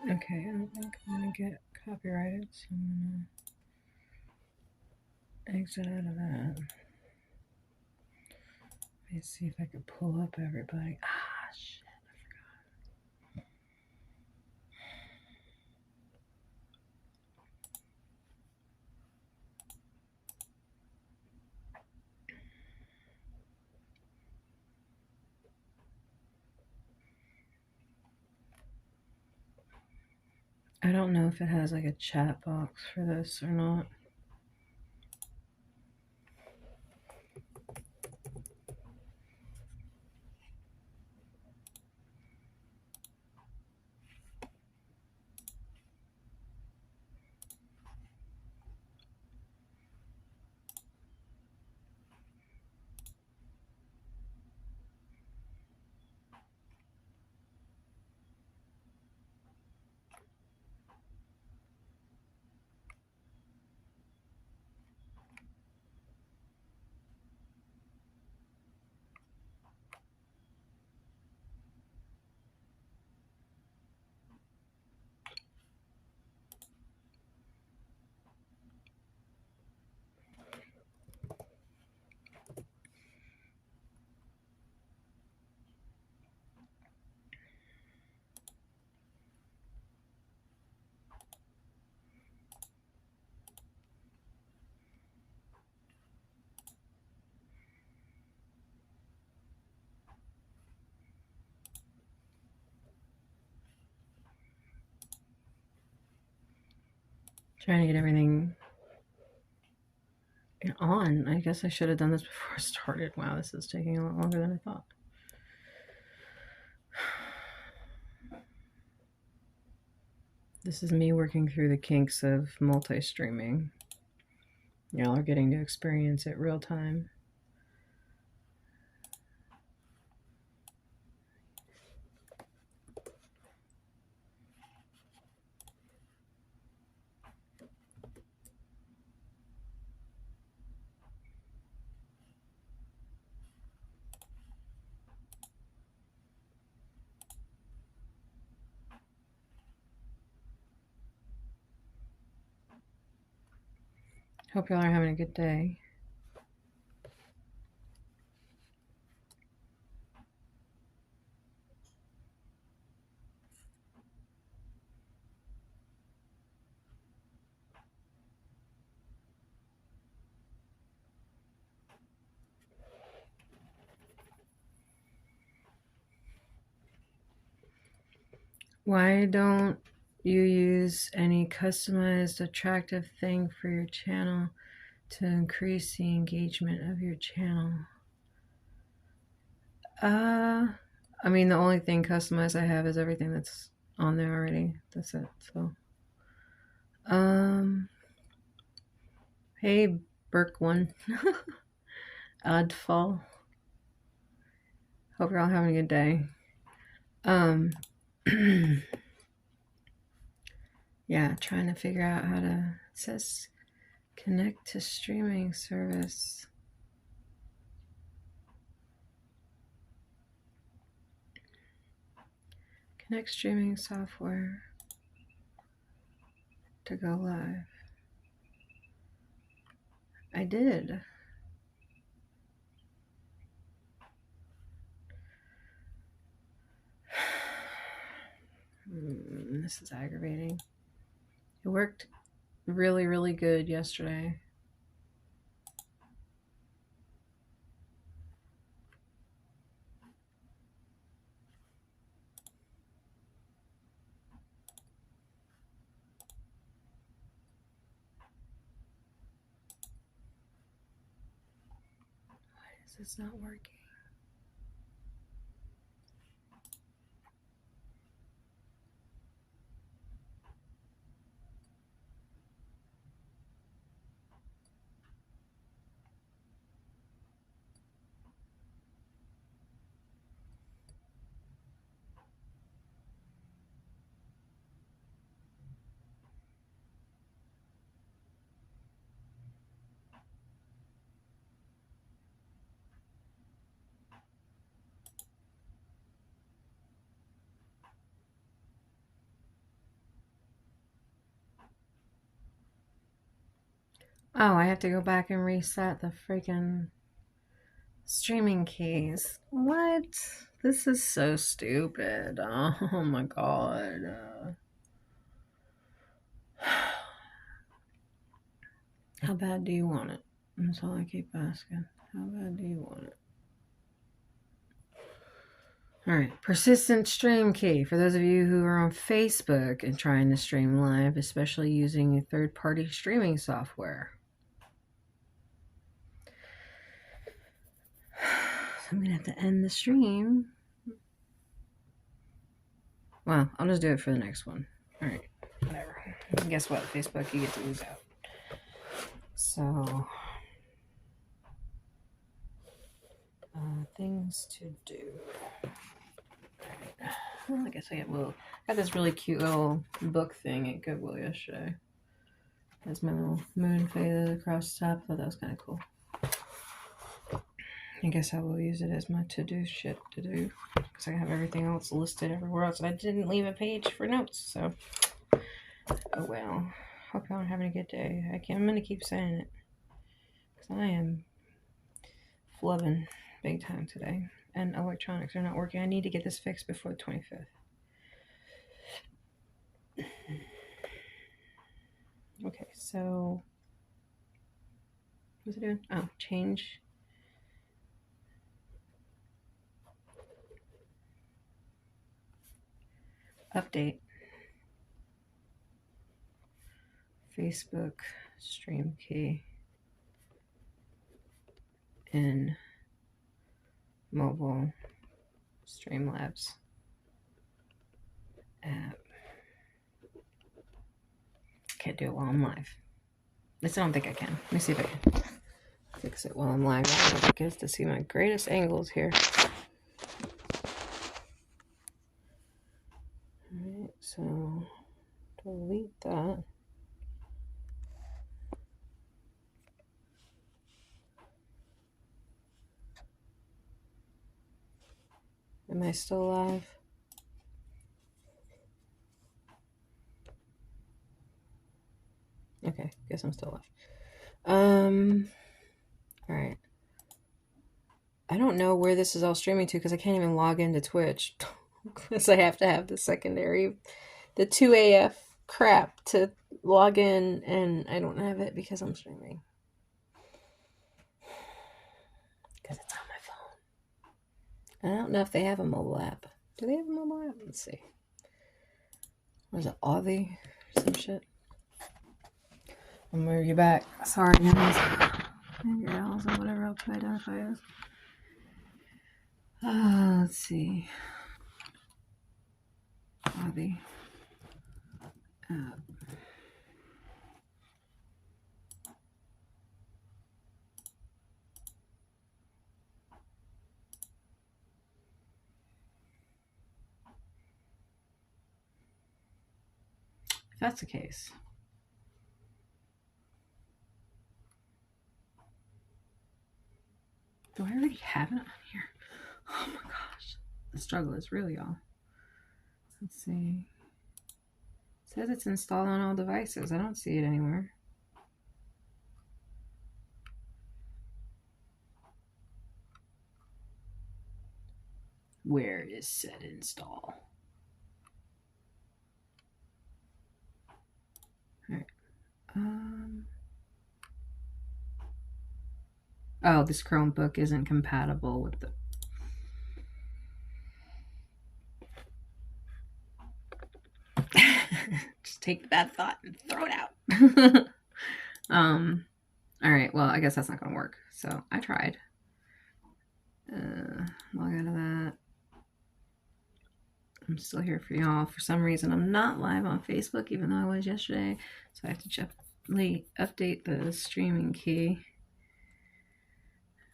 Okay, I don't think I'm gonna get copyrighted, so I'm gonna exit out of that. Let me see if I can pull up everybody. Ah, shit, I forgot. I don't know if it has like a chat box for this or not. Trying to get everything on. I guess I should have done this before I started. Wow, this is taking a lot longer than I thought. This is me working through the kinks of multi-streaming. Y'all are getting to experience it real time. Hope y'all are having a good day. Why don't you use any customized attractive thing for your channel to increase the engagement of your channel? I mean, the only thing customized I have is everything that's on there already. That's it. So, hey, Burke one, Oddfall. Hope you're all having a good day. Yeah, trying to figure out how to. It says connect to streaming service. Connect streaming software to go live. I did. This is aggravating. It worked really, really good yesterday. Why is this not working? Oh, I have to go back and reset the freaking streaming keys. What? This is so stupid. Oh my god. How bad do you want it? That's all I keep asking. How bad do you want it? Alright, persistent stream key. For those of you who are on Facebook and trying to stream live, especially using a third-party streaming software. So I'm going to have to end the stream. Well, I'll just do it for the next one. Alright, whatever. And guess what? Facebook, you get to lose out. So, things to do. Right. Well, I guess I got this really cute little book thing at Goodwill yesterday. Has my little moon faded across the top. I thought that was kind of cool. I guess I will use it as my to-do shit to do. Because I have everything else listed everywhere else. And I didn't leave a page for notes, so. Oh well. Hope y'all are having a good day. I'm going to keep saying it. Because I am flubbing big time today. And electronics are not working. I need to get this fixed before the 25th. Okay, so what's it doing? Oh, change. Update. Facebook stream key in mobile Streamlabs app. Can't do it while I'm live. At least I don't think I can. Let me see if I can fix it while I'm live. I guess to see my greatest angles here. Alright, so delete that. Am I still live? Okay, guess I'm still live. Alright. I don't know where this is all streaming to because I can't even log into Twitch. Because I have to have the secondary, the 2AF crap to log in, and I don't have it because I'm streaming. Because it's on my phone. I don't know if they have a mobile app. Do they have a mobile app? Let's see. What is it, Authy or some shit? I'm gonna move you back. Sorry, guys. And your L's and whatever else to identify as. Let's see. Authy app. If that's the case. Do I already have it on here? Oh my gosh. The struggle is real, y'all. Let's see. It says it's installed on all devices. I don't see it anywhere. Where is said install? Alright. Oh, this Chromebook isn't compatible with the... Just take the bad thought and throw it out. Alright, well, I guess that's not going to work. So, I tried. Log out of that. I'm still here for y'all. For some reason, I'm not live on Facebook, even though I was yesterday. So, I have to gently update the streaming key.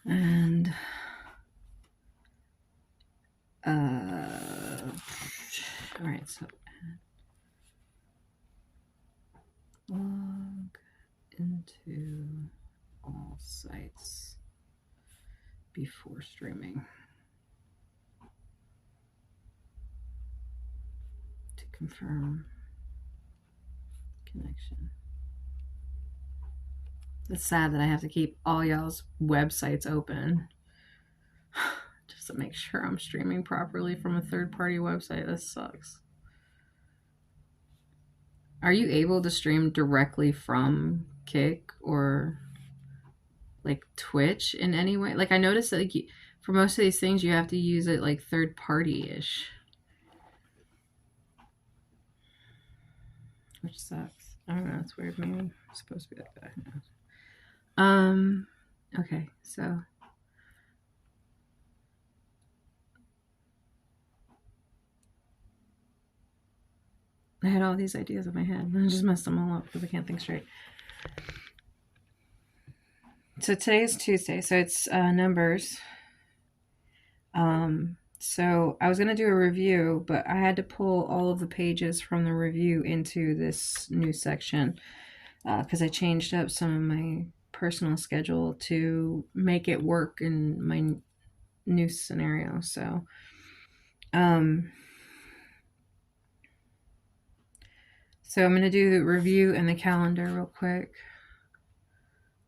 And... alright, so... log into all sites before streaming to confirm connection. It's sad that I have to keep all y'all's websites open just to make sure I'm streaming properly from a third-party website. This sucks. Are you able to stream directly from Kick or like Twitch in any way? Like I noticed that like, for most of these things you have to use it like third-party-ish, which sucks. I don't know. It's weird. Maybe it's supposed to be like that. Okay, so I had all these ideas in my head and I just messed them all up because I can't think straight. So today is Tuesday, so it's Numberz. So I was going to do a review, but I had to pull all of the pages from the review into this new section because I changed up some of my personal schedule to make it work in my new scenario. So I'm going to do the review and the calendar real quick.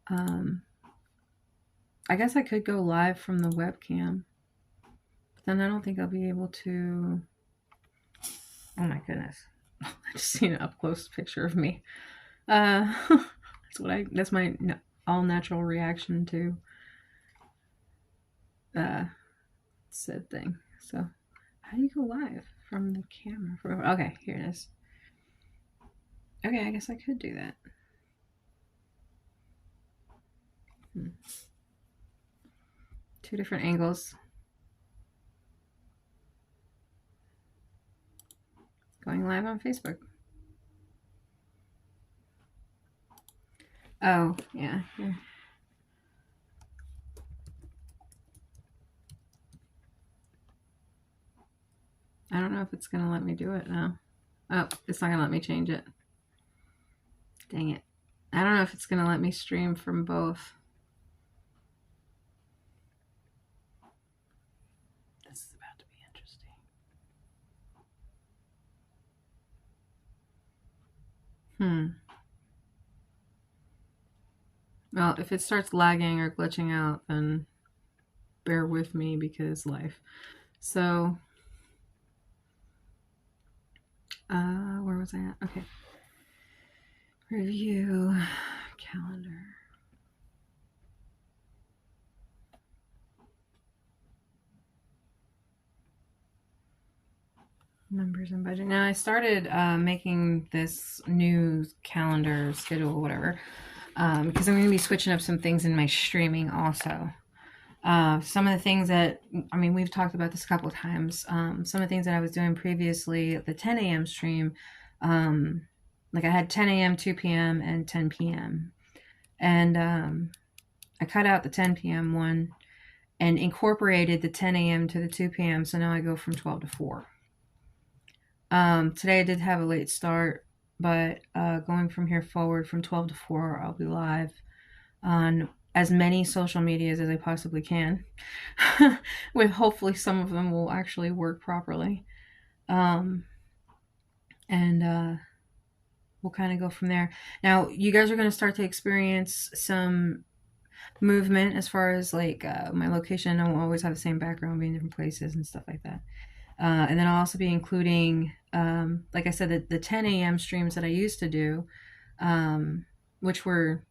I guess I could go live from the webcam, but then I don't think I'll be able to. Oh my goodness. I just seen an up close picture of me. That's my all natural reaction to said thing. So how do you go live from the camera? Okay, here it is. Okay, I guess I could do that. Two different angles. Going live on Facebook. Oh, yeah. Here. I don't know if it's going to let me do it now. Oh, it's not going to let me change it. Dang it. I don't know if it's going to let me stream from both. This is about to be interesting. Well, if it starts lagging or glitching out, then bear with me because life. So, where was I at? Okay. Review, calendar. Numbers and budget. Now I started making this new calendar schedule, whatever, because I'm going to be switching up some things in my streaming also. Some of the things that, I mean, we've talked about this a couple of times. Some of the things that I was doing previously, the 10 a.m. stream, like I had 10 a.m., 2 p.m., and 10 p.m. And I cut out the 10 p.m. one and incorporated the 10 a.m. to the 2 p.m. So now I go from 12 to 4. Today I did have a late start, but going from here forward from 12 to 4, I'll be live on as many social medias as I possibly can, with hopefully some of them will actually work properly. And we'll kind of go from there. Now, you guys are going to start to experience some movement as far as like my location. I won't always have the same background, be in different places and stuff like that. And then I'll also be including, like I said, the 10 a.m. streams that I used to do, which were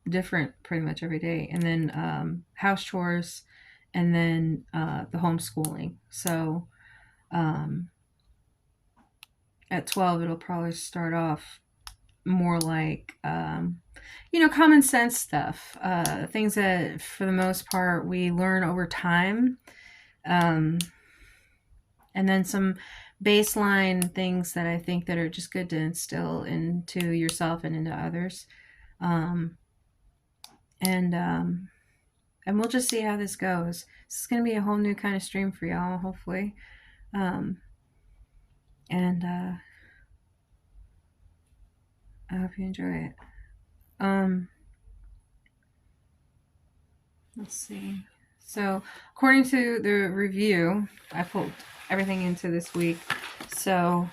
different pretty much every day. And then house chores, and then the homeschooling. So at 12, it'll probably start off more like, common sense stuff. Things that, for the most part, we learn over time. And then some baseline things that I think that are just good to instill into yourself and into others. And we'll just see how this goes. This is going to be a whole new kind of stream for y'all, hopefully. I hope you enjoy it. Let's see. So, according to the review, I pulled everything into this week. So,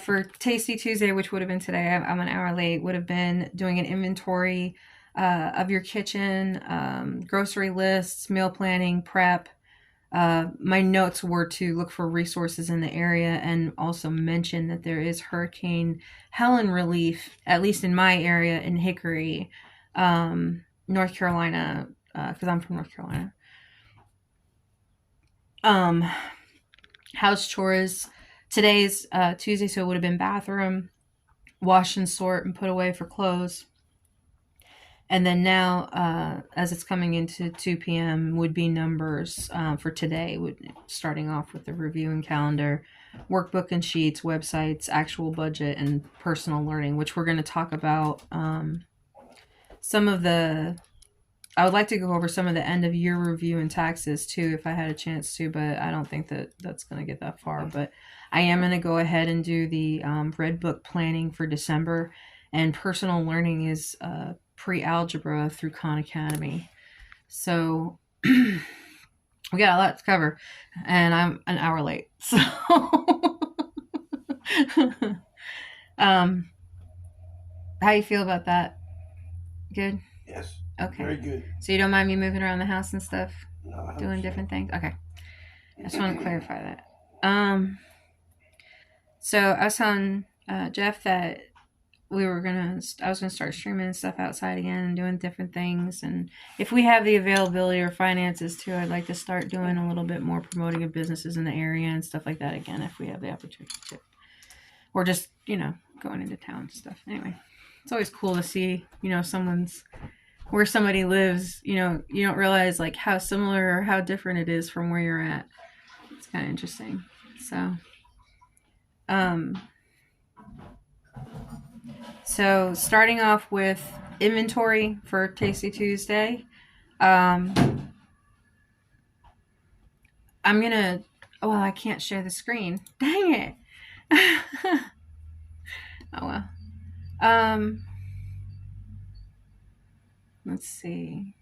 For Tasty Tuesday, which would have been today, I'm an hour late, would have been doing an inventory of your kitchen, grocery lists, meal planning, prep. My notes were to look for resources in the area and also mention that there is Hurricane Helen relief, at least in my area in Hickory, North Carolina, because I'm from North Carolina. House chores. Today's Tuesday, so it would have been bathroom, wash and sort and put away for clothes. And then now, as it's coming into 2 p.m., would be Numberz for today, starting off with the review and calendar, workbook and sheets, websites, actual budget, and personal learning, which we're going to talk about some of the... I would like to go over some of the end of year review and taxes too, if I had a chance to, but I don't think that that's going to get that far. But I am going to go ahead and do the Red Book planning for December, and personal learning is pre-algebra through Khan Academy. So we got a lot to cover, and I'm an hour late. So how you feel about that? Good? Yes. Okay. Very good. So you don't mind me moving around the house and stuff? No, doing different things? Okay. I just want to clarify that. So I was telling Jeff that I was gonna start streaming stuff outside again and doing different things, and if we have the availability or finances too, I'd like to start doing a little bit more promoting of businesses in the area and stuff like that again, if we have the opportunity to, or just going into town and stuff. Anyway, it's always cool to see where somebody lives. You don't realize like how similar or how different it is from where you're at. It's kind of interesting. So starting off with inventory for Tasty Tuesday, I can't share the screen. Dang it. Oh well. Let's see.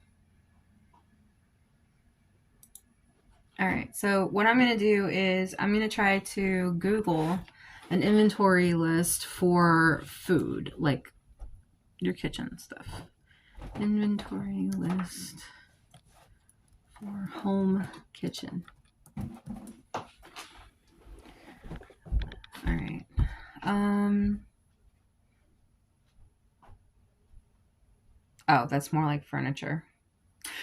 All right, so what I'm going to do is I'm going to try to Google an inventory list for food, like your kitchen stuff. Inventory list for home kitchen. All right. Oh, that's more like furniture,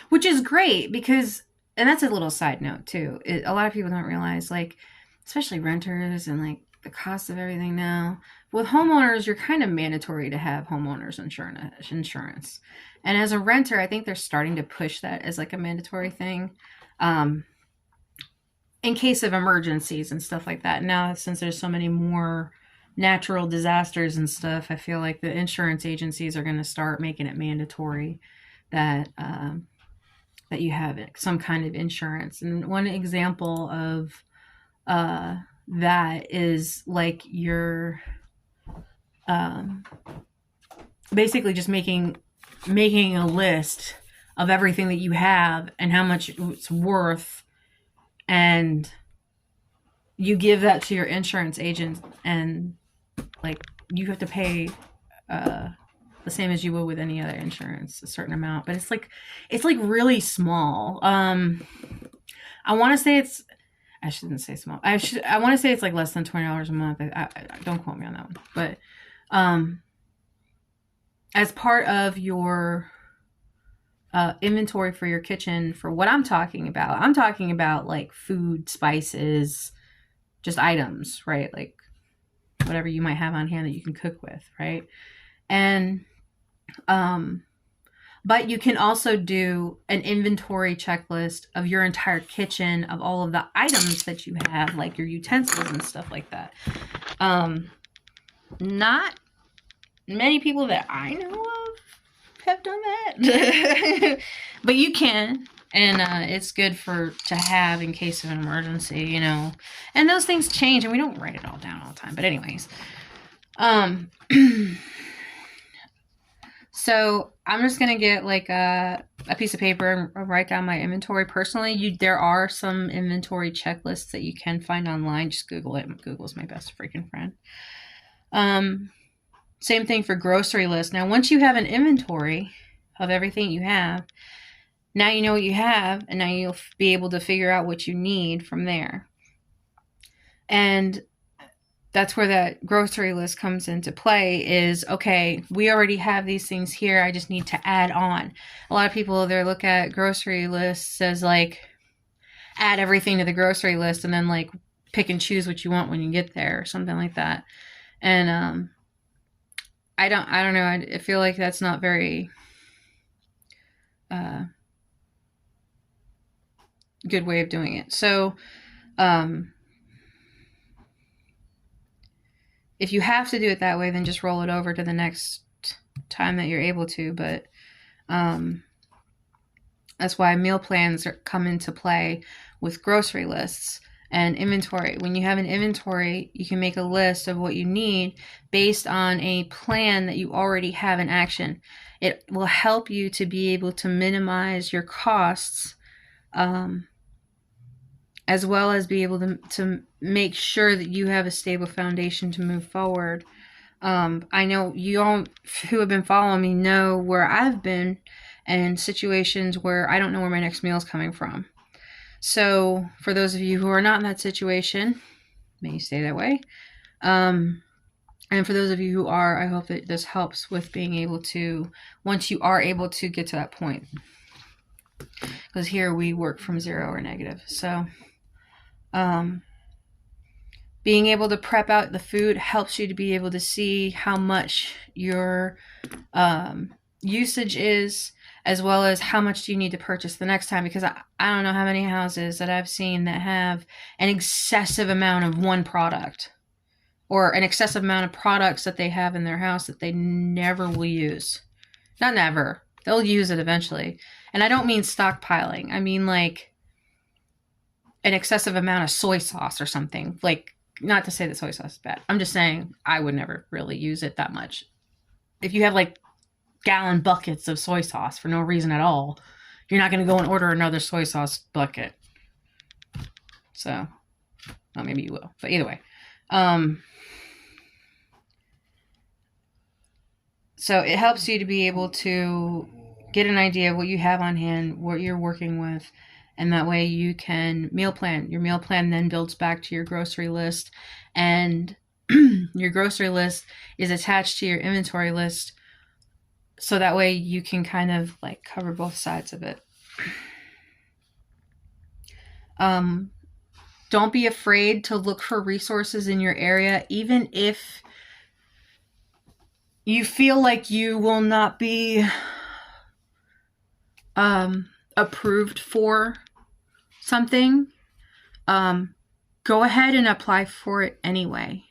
which is great because, and that's a little side note too. A lot of people don't realize, like, especially renters and like the cost of everything now. With homeowners, you're kind of mandatory to have homeowners insurance. And as a renter, I think they're starting to push that as like a mandatory thing, in case of emergencies and stuff like that. Now, since there's so many more natural disasters and stuff, I feel like the insurance agencies are going to start making it mandatory that that you have some kind of insurance. And one example of that is like you're basically just making a list of everything that you have and how much it's worth, and you give that to your insurance agent, and like you have to pay the same as you would with any other insurance, a certain amount, but it's like really small. I want to say I shouldn't say small. I want to say it's like less than $20 a month. I don't quote me on that one. But as part of your inventory for your kitchen, for what I'm talking about like food, spices, just items, right? Like whatever you might have on hand that you can cook with, right? And but you can also do an inventory checklist of your entire kitchen, of all of the items that you have, like your utensils and stuff like that. Not many people that I know of have done that, but you can, and it's good to have in case of an emergency, and those things change, and we don't write it all down all the time. But anyways, So I'm just gonna get like a piece of paper and write down my inventory personally. There are some inventory checklists that you can find online. Just Google it. Google's my best freaking friend. Same thing for grocery list. Now, once you have an inventory of everything you have, now you know what you have, and now you'll be able to figure out what you need from there. And that's where that grocery list comes into play is, okay, we already have these things here. I just need to add on. A lot of people, they look at grocery lists as like, add everything to the grocery list and then like pick and choose what you want when you get there or something like that. And I don't know. I feel like that's not very good way of doing it. So if you have to do it that way, then just roll it over to the next time that you're able to. But that's why meal plans come into play with grocery lists and inventory. When you have an inventory, you can make a list of what you need based on a plan that you already have in action. It will help you to be able to minimize your costs, as well as be able to make sure that you have a stable foundation to move forward. I know you all who have been following me know where I've been in situations where I don't know where my next meal is coming from. So for those of you who are not in that situation, may you stay that way. And for those of you who are, I hope that this helps with being able to, once you are able to get to that point. Because here we work from zero or negative. So being able to prep out the food helps you to be able to see how much your usage is, as well as how much do you need to purchase the next time. Because I don't know how many houses that I've seen that have an excessive amount of one product, or an excessive amount of products that they have in their house that they never will use. Not never. They'll use it eventually. And I don't mean stockpiling. I mean like an excessive amount of soy sauce or something. Like, not to say that soy sauce is bad. I'm just saying I would never really use it that much. If you have like gallon buckets of soy sauce for no reason at all, you're not going to go and order another soy sauce bucket. So, well, maybe you will. But either way. So it helps you to be able to get an idea of what you have on hand, what you're working with, and that way you can meal plan. Your meal plan then builds back to your grocery list, and your grocery list is attached to your inventory list, so that way you can kind of like cover both sides of it. Don't be afraid to look for resources in your area, even if you feel like you will not be approved for something. Go ahead and apply for it anyway.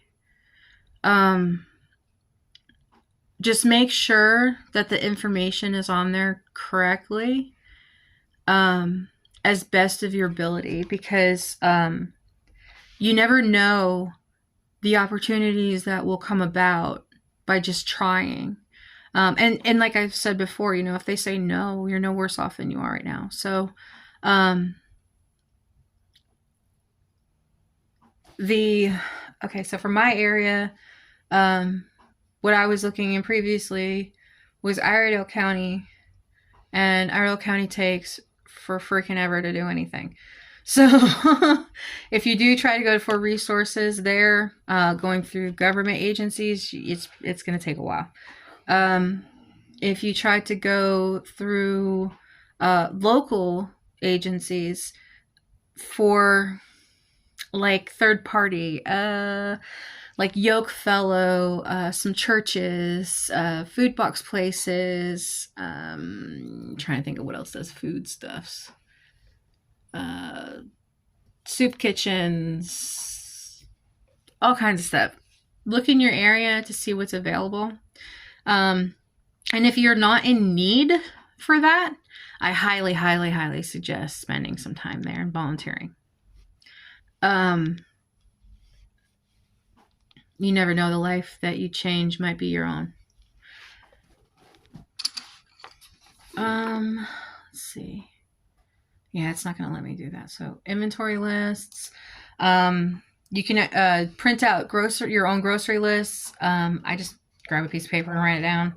Just make sure that the information is on there correctly, as best of your ability, because you never know the opportunities that will come about by just trying. And like I've said before, you know, if they say no, you're no worse off than you are right now. So, okay, so for my area, what I was looking in previously was Iredell County, and Iredell County takes for freaking ever to do anything. So if you do try to go for resources there, going through government agencies, it's going to take a while. If you try to go through local agencies for like third party, like Yoke Fellow, some churches, food box places, trying to think of what else does food stuffs. Soup kitchens, all kinds of stuff. Look in your area to see what's available. And if you're not in need for that, I highly, highly, highly suggest spending some time there and volunteering. You never know, the life that you change might be your own. Let's see. Yeah, it's not going to let me do that. So inventory lists. You can print out your own grocery lists. I just grab a piece of paper and write it down.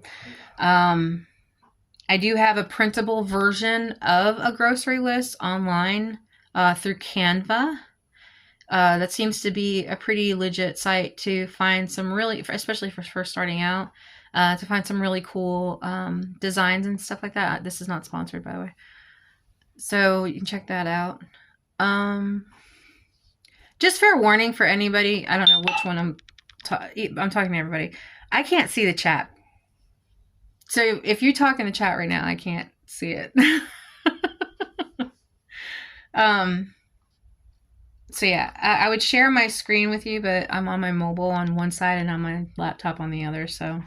I do have a printable version of a grocery list online through Canva. That seems to be a pretty legit site to find some really, especially for first starting out, to find some really cool designs and stuff like that. This is not sponsored, by the way. So you can check that out. Just fair warning for anybody. I don't know which one I'm talking to everybody. I can't see the chat. So if you talk in the chat right now, I can't see it. So yeah, I would share my screen with you, but I'm on my mobile on one side and on my laptop on the other. So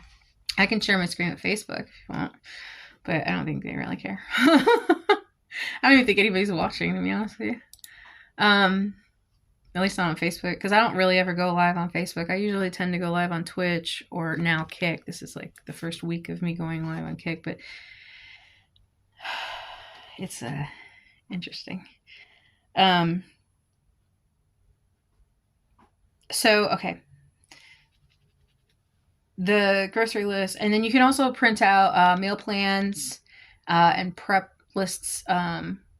I can share my screen with Facebook if you want, but I don't think they really care. I don't even think anybody's watching, to be honest with you. At least not on Facebook, because I don't really ever go live on Facebook. I usually tend to go live on Twitch or now Kick. This is like the first week of me going live on Kick, but it's interesting. So, okay. The grocery list, and then you can also print out meal plans and prep lists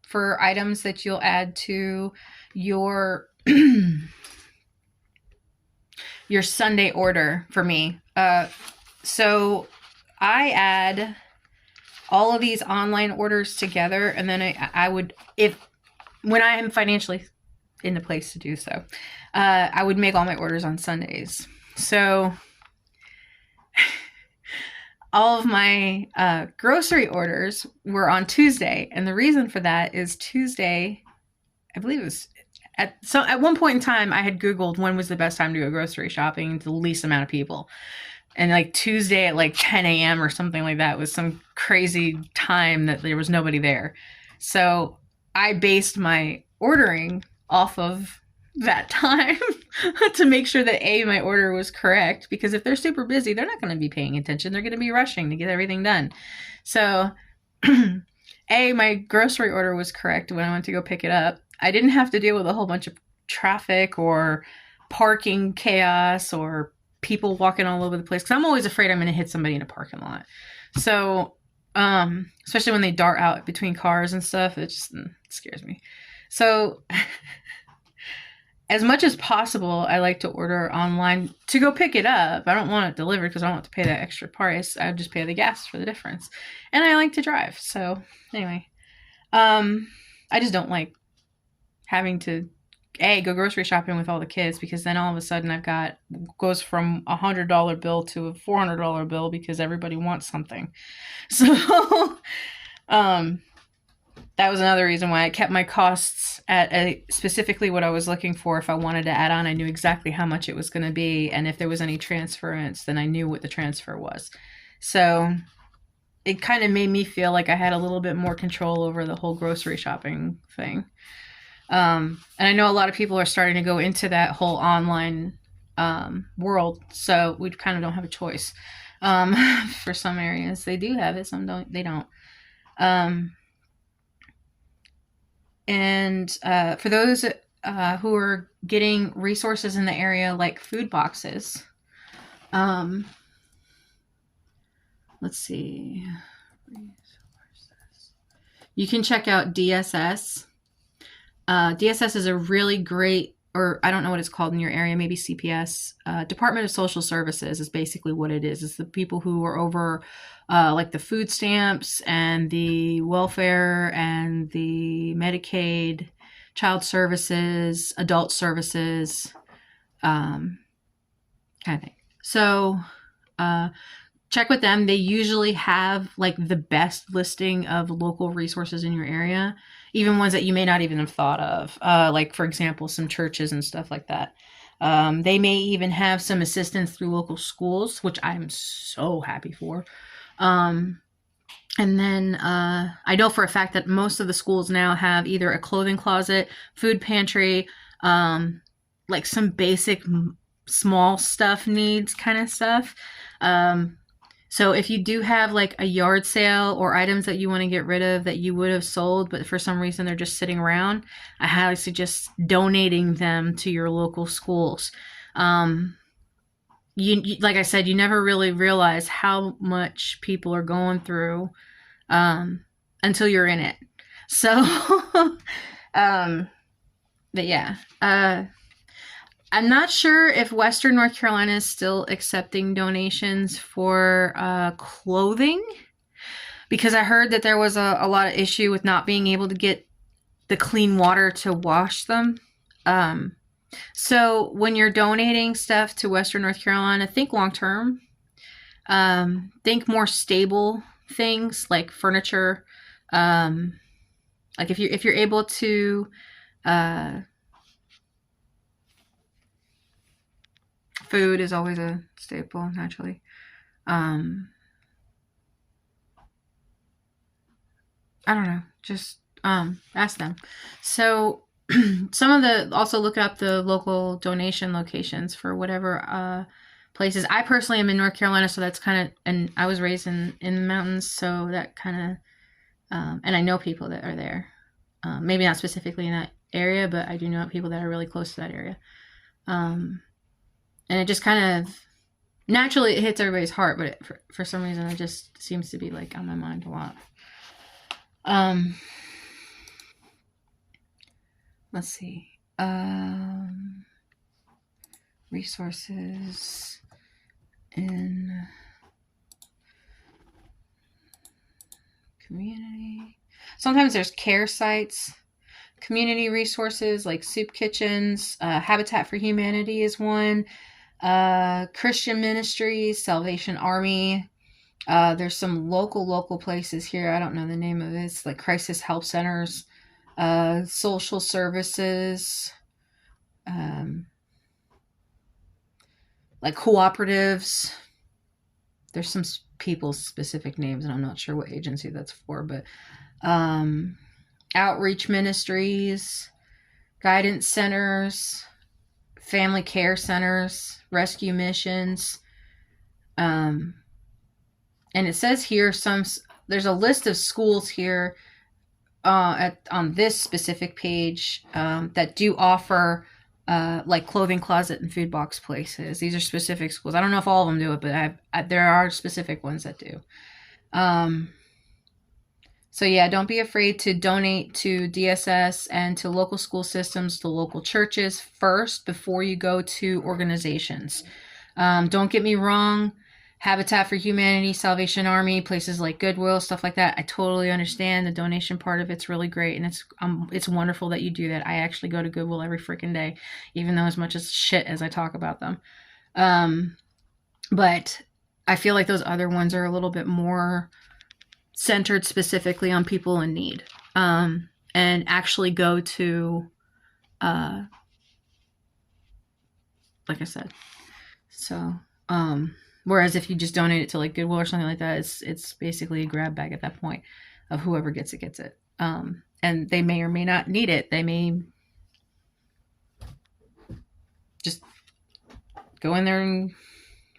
for items that you'll add to your your Sunday order for me. So I add all of these online orders together, and then I would, when I am financially in the place to do so, I would make all my orders on Sundays. So all of my grocery orders were on Tuesday, and the reason for that is Tuesday, I believe it was at one point in time, I had Googled when was the best time to go grocery shopping to the least amount of people. And like Tuesday at like 10 a.m. or something like that was some crazy time that there was nobody there. So I based my ordering off of that time to make sure that my order was correct, because if they're super busy, they're not going to be paying attention. They're going to be rushing to get everything done. So my grocery order was correct when I went to go pick it up. I didn't have to deal with a whole bunch of traffic or parking chaos or people walking all over the place, because I'm always afraid I'm going to hit somebody in a parking lot. So especially when they dart out between cars and stuff, it just scares me. So as much as possible, I like to order online to go pick it up. I don't want it delivered because I don't want to pay that extra price. I would just pay the gas for the difference. And I like to drive. So anyway, I just don't like having to go grocery shopping with all the kids, because then all of a sudden goes from $100 bill to a $400 bill because everybody wants something. So that was another reason why I kept my costs at specifically what I was looking for. If I wanted to add on, I knew exactly how much it was going to be. And if there was any transference, then I knew what the transfer was. So it kind of made me feel like I had a little bit more control over the whole grocery shopping thing. And I know a lot of people are starting to go into that whole online world. So we kind of don't have a choice. For some areas, they do have it. Some don't. They don't. And for those who are getting resources in the area like food boxes, let's see. You can check out DSS. DSS is a really great, or I don't know what it's called in your area, maybe CPS. Department of Social Services is basically what it is. It's the people who are over like the food stamps and the welfare and the Medicaid, child services, adult services, kind of thing. So check with them. They usually have like the best listing of local resources in your area, even ones that you may not even have thought of. Like, for example, some churches and stuff like that. They may even have some assistance through local schools, which I'm so happy for. And then I know for a fact that most of the schools now have either a clothing closet, food pantry, like some basic small stuff needs kind of stuff. So if you do have like a yard sale or items that you want to get rid of that you would have sold, but for some reason they're just sitting around, I highly suggest donating them to your local schools. Like I said, you never really realize how much people are going through until you're in it. So, but yeah, I'm not sure if Western North Carolina is still accepting donations for clothing, because I heard that there was a lot of issue with not being able to get the clean water to wash them. So when you're donating stuff to Western North Carolina, think long term. Think more stable things like furniture. Like if you're able to, food is always a staple naturally. I don't know. Just ask them. So some of the, also look up the local donation locations for whatever places. I personally am in North Carolina, so that's kind of, and I was raised in the mountains, so that kind of, and I know people that are there. Maybe not specifically in that area, but I do know people that are really close to that area. And it just kind of, naturally it hits everybody's heart, but for some reason it just seems to be like on my mind a lot. Let's see. Resources in community. Sometimes there's care sites, community resources like soup kitchens, Habitat for Humanity is one, Christian Ministries, Salvation Army. There's some local places here. I don't know the name of it. It's like crisis help centers, social services, like cooperatives. There's some people's specific names, and I'm not sure what agency that's for, but outreach ministries, guidance centers, family care centers, rescue missions. And it says here there's a list of schools here on this specific page that do offer like clothing closet and food box places. These are specific schools. I don't know if all of them do it, but there are specific ones that do. So yeah, don't be afraid to donate to DSS and to local school systems, to local churches first before you go to organizations. Don't get me wrong. Habitat for Humanity, Salvation Army, places like Goodwill, stuff like that. I totally understand the donation part of it's really great, and it's wonderful that you do that. I actually go to Goodwill every freaking day, even though as much as shit as I talk about them. But I feel like those other ones are a little bit more centered specifically on people in need, and actually go to, like I said. So, whereas if you just donate it to like Goodwill or something like that, it's basically a grab bag at that point of whoever gets it, gets it. And they may or may not need it. They may just go in there and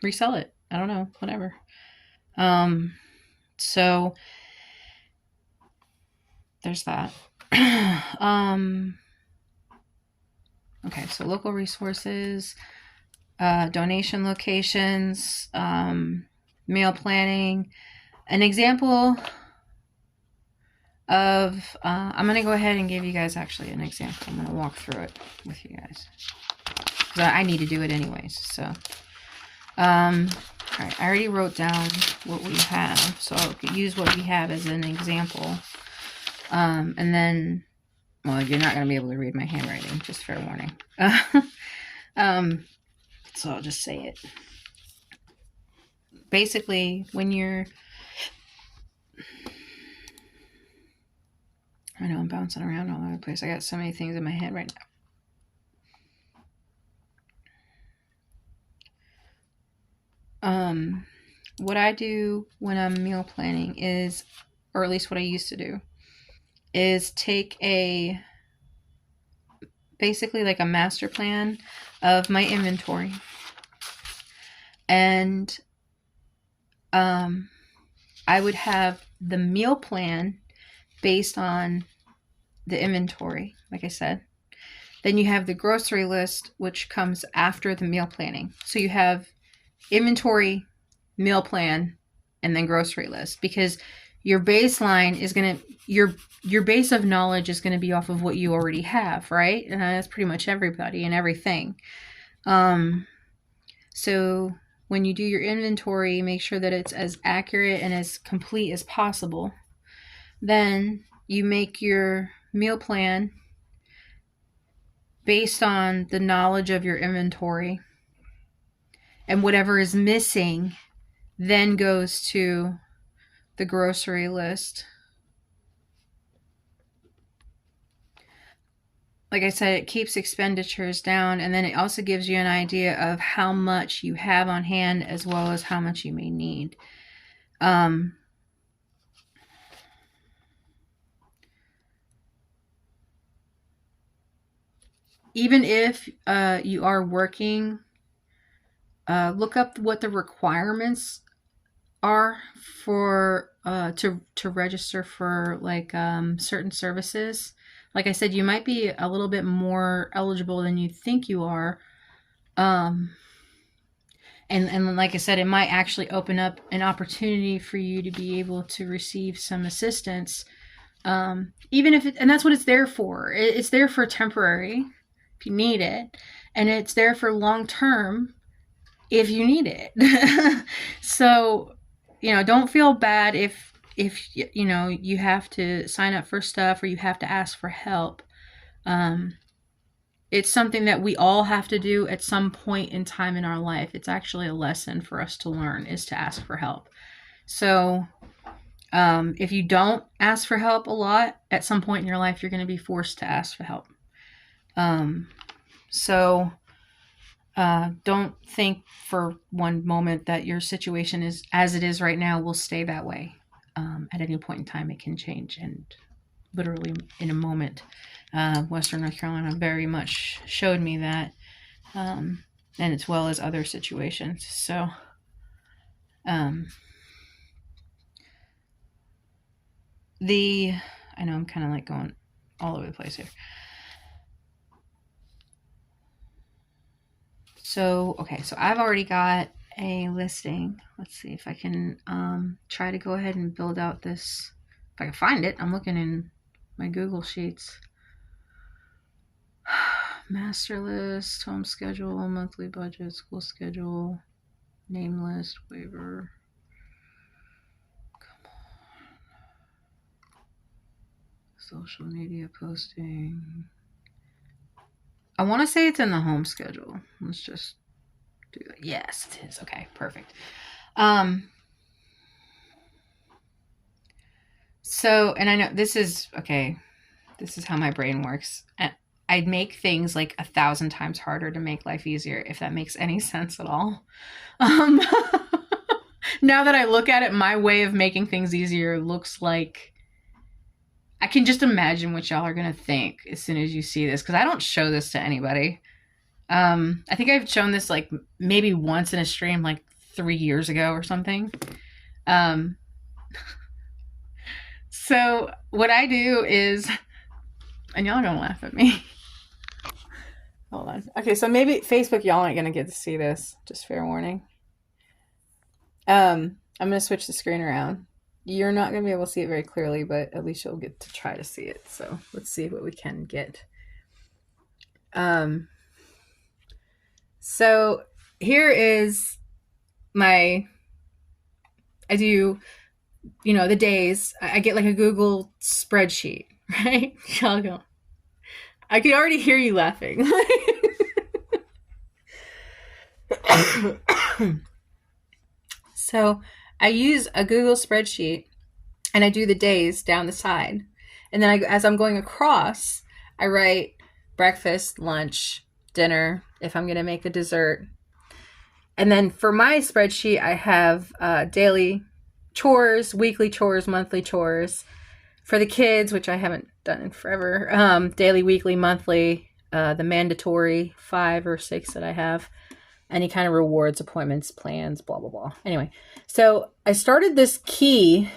resell it. I don't know, whatever. So there's that. Okay, so local resources, donation locations, meal planning. An example of, I'm going to go ahead and give you guys actually an example. I'm going to walk through it with you guys, because I need to do it anyways. So, all right, I already wrote down what we have, so I'll use what we have as an example. And then, well, you're not going to be able to read my handwriting, just fair warning. So I'll just say it. Basically, when you're, I know I'm bouncing around all over the place. I got so many things in my head right now. What I do when I'm meal planning is, or at least what I used to do, is take basically like a master plan of my inventory, and I would have the meal plan based on the inventory, like I said. Then you have the grocery list, which comes after the meal planning. So you have inventory, meal plan, and then grocery list, because your baseline is going to, your base of knowledge is going to be off of what you already have, right? And that's pretty much everybody and everything. So when you do your inventory, make sure that it's as accurate and as complete as possible. Then you make your meal plan based on the knowledge of your inventory, and whatever is missing then goes to the grocery list. Like I said, it keeps expenditures down, and then it also gives you an idea of how much you have on hand as well as how much you may need. Even if you are working, look up what the requirements are for to register for like certain services. Like I said, you might be a little bit more eligible than you think you are. And like I said, it might actually open up an opportunity for you to be able to receive some assistance. Even if and that's what it's there for. It's there for temporary if you need it, and it's there for long term if you need it. So, don't feel bad if you have to sign up for stuff or you have to ask for help. It's something that we all have to do at some point in time in our life. It's actually a lesson for us to learn, is to ask for help. So if you don't ask for help a lot, at some point in your life, you're going to be forced to ask for help. So don't think for one moment that your situation is as it is right now will stay that way. At any point in time, it can change, and literally in a moment. Western North Carolina very much showed me that, and as well as other situations. So, I know I'm kind of like going all over the place here. So, okay, so I've already got a listing. Let's see if I can try to go ahead and build out this. If I can find it, I'm looking in my Google Sheets. Master list, home schedule, monthly budget, school schedule, name list, waiver. Come on. Social media posting. I want to say it's in the home schedule. Let's just do it. Yes, it is. Okay, perfect. So, and I know this is, okay, this is how my brain works. I'd make things like 1,000 times harder to make life easier, if that makes any sense at all. Now that I look at it, my way of making things easier looks like, I can just imagine what y'all are going to think as soon as you see this, because I don't show this to anybody. I think I've shown this like maybe once in a stream like 3 years ago or something. So what I do is, and y'all don't laugh at me. Hold on. Okay, so maybe Facebook, y'all aren't going to get to see this. Just fair warning. I'm going to switch the screen around. You're not going to be able to see it very clearly, but at least you'll get to try to see it. So let's see what we can get. So here is I do, the days. I get like a Google spreadsheet, right? Y'all go. I can already hear you laughing. So I use a Google spreadsheet and I do the days down the side. And then as I'm going across, I write breakfast, lunch, dinner, if I'm going to make a dessert. And then for my spreadsheet, I have daily chores, weekly chores, monthly chores. For the kids, which I haven't done in forever, daily, weekly, monthly, the mandatory 5 or 6 that I have. any kind of rewards, appointments, plans, blah, blah, blah. Anyway, so I started this key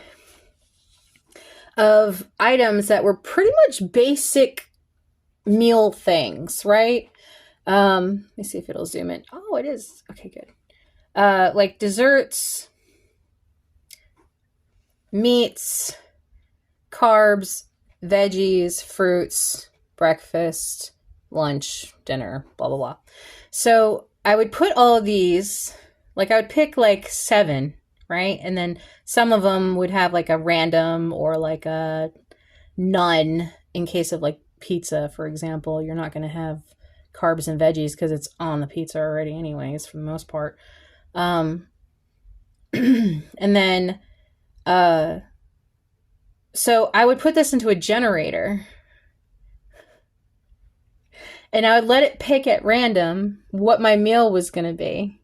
of items that were pretty much basic meal things, right? Let me see if it'll zoom in. Oh, it is. Okay, good. Like desserts, meats, carbs, veggies, fruits, breakfast, lunch, dinner, blah, blah, blah. So I would put all of these, like I would pick like 7, right? And then some of them would have like a random or like a none in case of like pizza, for example. You're not going to have carbs and veggies because it's on the pizza already anyways, for the most part. And then, so I would put this into a generator and I would let it pick at random what my meal was going to be.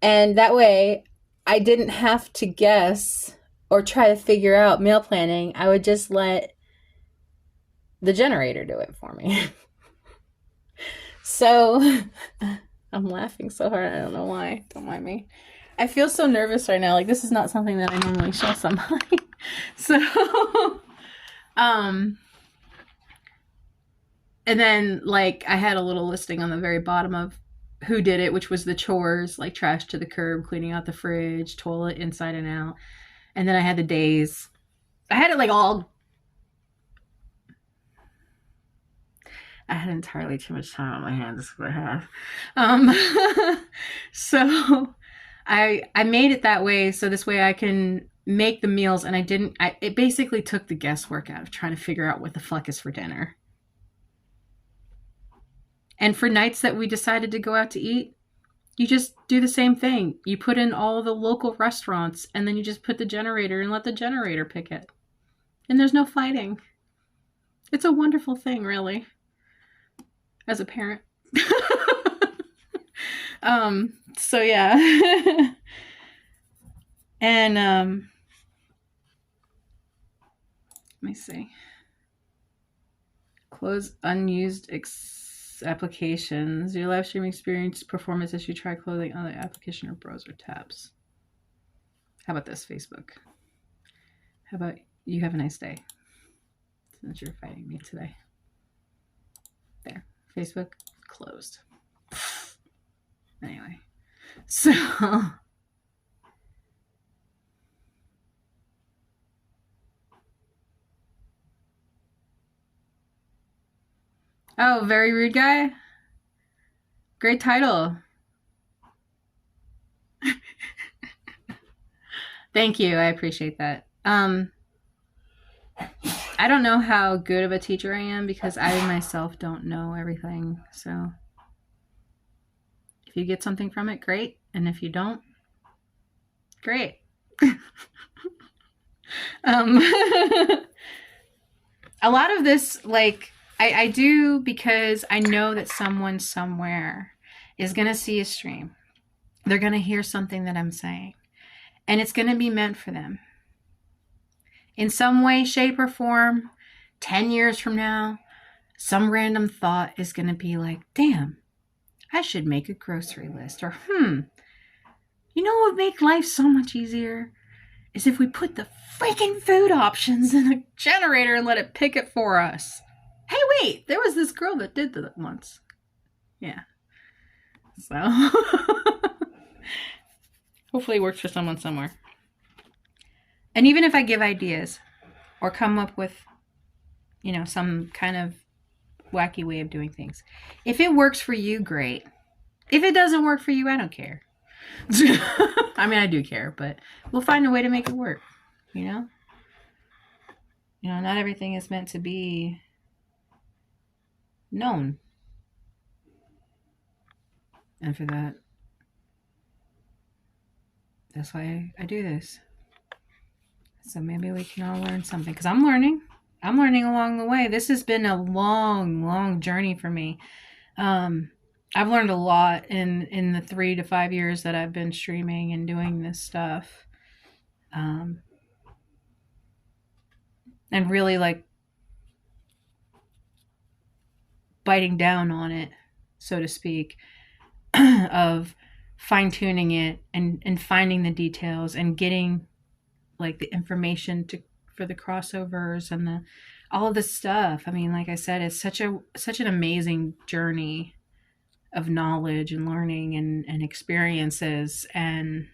And that way I didn't have to guess or try to figure out meal planning. I would just let the generator do it for me. So I'm laughing so hard. I don't know why. Don't mind me. I feel so nervous right now. Like, this is not something that I normally show somebody. So, and then, like, I had a little listing on the very bottom of who did it, which was the chores, like trash to the curb, cleaning out the fridge, toilet inside and out. And then I had the days. I had it, like, all... I had entirely too much time on my hands. This is what I have. So I made it that way, so this way I can make the meals, and it basically took the guesswork out of trying to figure out what the fuck is for dinner. And for nights that we decided to go out to eat, you just do the same thing. You put in all the local restaurants, and then you just put the generator and let the generator pick it. And there's no fighting. It's a wonderful thing, really. As a parent. So yeah. And let me see. Close unused applications. Your live stream experience performance as you try closing other application or browser tabs. How about this, Facebook? How about you have a nice day? Since you're fighting me today. There. Facebook closed. Anyway, so oh, very rude guy. Great title. Thank you. I appreciate that. I don't know how good of a teacher I am because I myself don't know everything. So if you get something from it, great. And if you don't, great. A lot of this, like, I do because I know that someone somewhere is going to see a stream. They're going to hear something that I'm saying. And it's going to be meant for them. In some way, shape, or form, 10 years from now, some random thought is going to be like, damn, I should make a grocery list. Or, you know what would make life so much easier? Is if we put the freaking food options in a generator and let it pick it for us. Hey, wait, there was this girl that did that once. Yeah. So, hopefully it works for someone somewhere. And even if I give ideas or come up with, you know, some kind of wacky way of doing things, if it works for you, great. If it doesn't work for you, I don't care. I mean, I do care, but we'll find a way to make it work, you know? You know, not everything is meant to be known. And for that, that's why I do this. So maybe we can all learn something. Because I'm learning. I'm learning along the way. This has been a long, long journey for me. I've learned a lot in the 3 to 5 years that I've been streaming and doing this stuff. And really, like, biting down on it, so to speak. of fine-tuning it and finding the details and getting like the information for the crossovers and the all of this stuff. I mean, like I said, it's such an amazing journey of knowledge and learning and experiences, and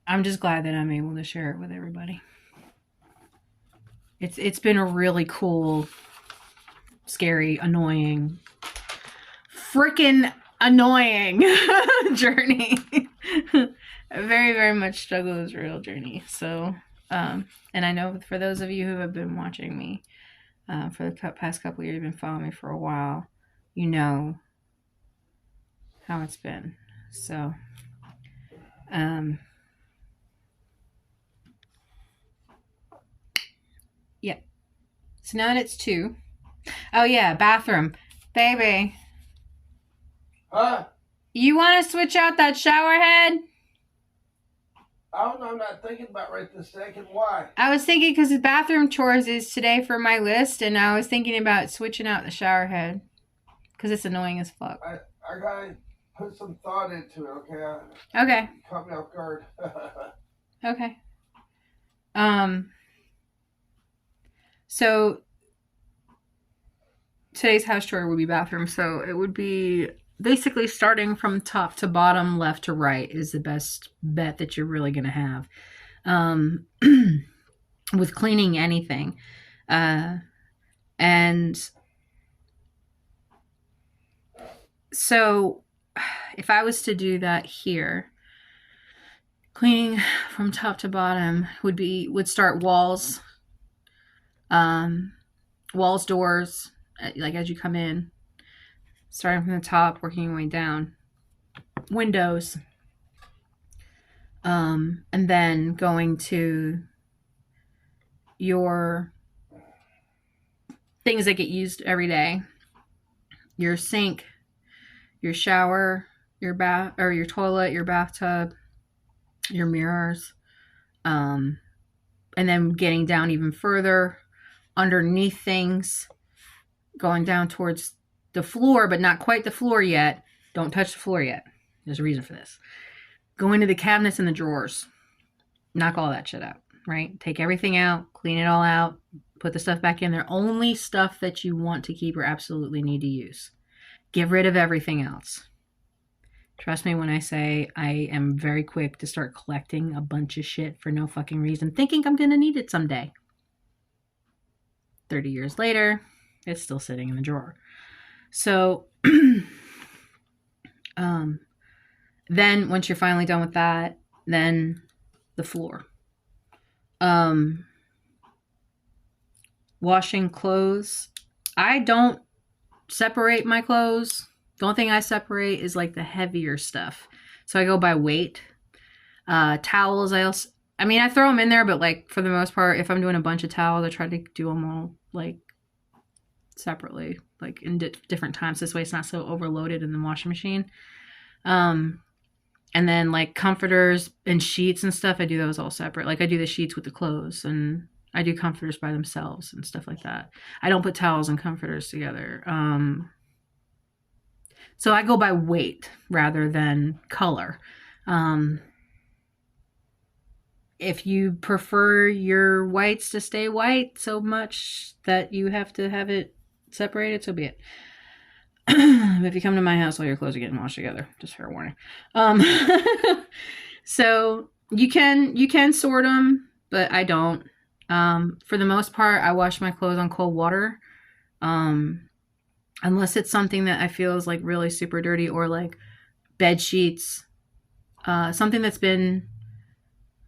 I'm just glad that I'm able to share it with everybody. It's been a really cool, scary, annoying, freaking annoying journey. Very, very much struggle is real journey. So, and I know for those of you who have been watching me for the past couple of years, you've been following me for a while, you know how it's been. So, yeah. So now that it's 2. Oh yeah, bathroom. Baby. Huh? You want to switch out that shower head? I don't know. I'm not thinking about right this second. Why? I was thinking because the bathroom chores is today for my list, and I was thinking about switching out the shower head because it's annoying as fuck. I gotta put some thought into it. Okay. Okay. Caught me off guard. Okay. So today's house chore would be bathroom. So it would be basically starting from top to bottom, left to right is the best bet that you're really going to have. With cleaning anything. And so if I was to do that here, cleaning from top to bottom would start walls, doors, like as you come in, starting from the top, working your way down, windows, and then going to your things that get used every day, your sink, your shower, your bath, or your toilet, your bathtub, your mirrors, and then getting down even further underneath things, going down towards the floor, but not quite the floor yet. Don't touch the floor yet. There's a reason for this. Go into the cabinets and the drawers. Knock all that shit out, right? Take everything out, clean it all out, put the stuff back in there. Only stuff that you want to keep or absolutely need to use. Get rid of everything else. Trust me when I say I am very quick to start collecting a bunch of shit for no fucking reason, thinking I'm going to need it someday. 30 years later, it's still sitting in the drawer. So, then once you're finally done with that, then the floor. Washing clothes. I don't separate my clothes. The only thing I separate is like the heavier stuff. So I go by weight. Towels, I throw them in there, but like for the most part, if I'm doing a bunch of towels, I try to do them all like separately, like in different times. This way it's not so overloaded in the washing machine. And then like comforters and sheets and stuff, I do those all separate. Like I do the sheets with the clothes, and I do comforters by themselves and stuff like that. I don't put towels and comforters together. So I go by weight rather than color. If you prefer your whites to stay white so much that you have to have it separated, so be it. If you come to my house, all your clothes are getting washed together. Just fair warning. So you can sort them, but I don't. For the most part, I wash my clothes on cold water. Unless it's something that I feel is like really super dirty, or like bed sheets, something that's been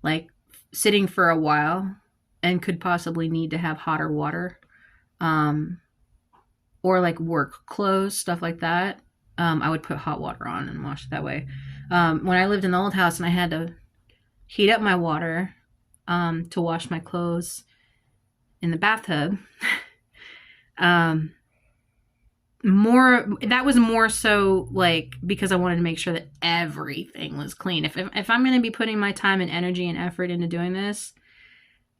like sitting for a while and could possibly need to have hotter water, or like work clothes, stuff like that. I would put hot water on and wash it that way. When I lived in the old house and I had to heat up my water to wash my clothes in the bathtub, that was more so like because I wanted to make sure that everything was clean. If I'm going to be putting my time and energy and effort into doing this,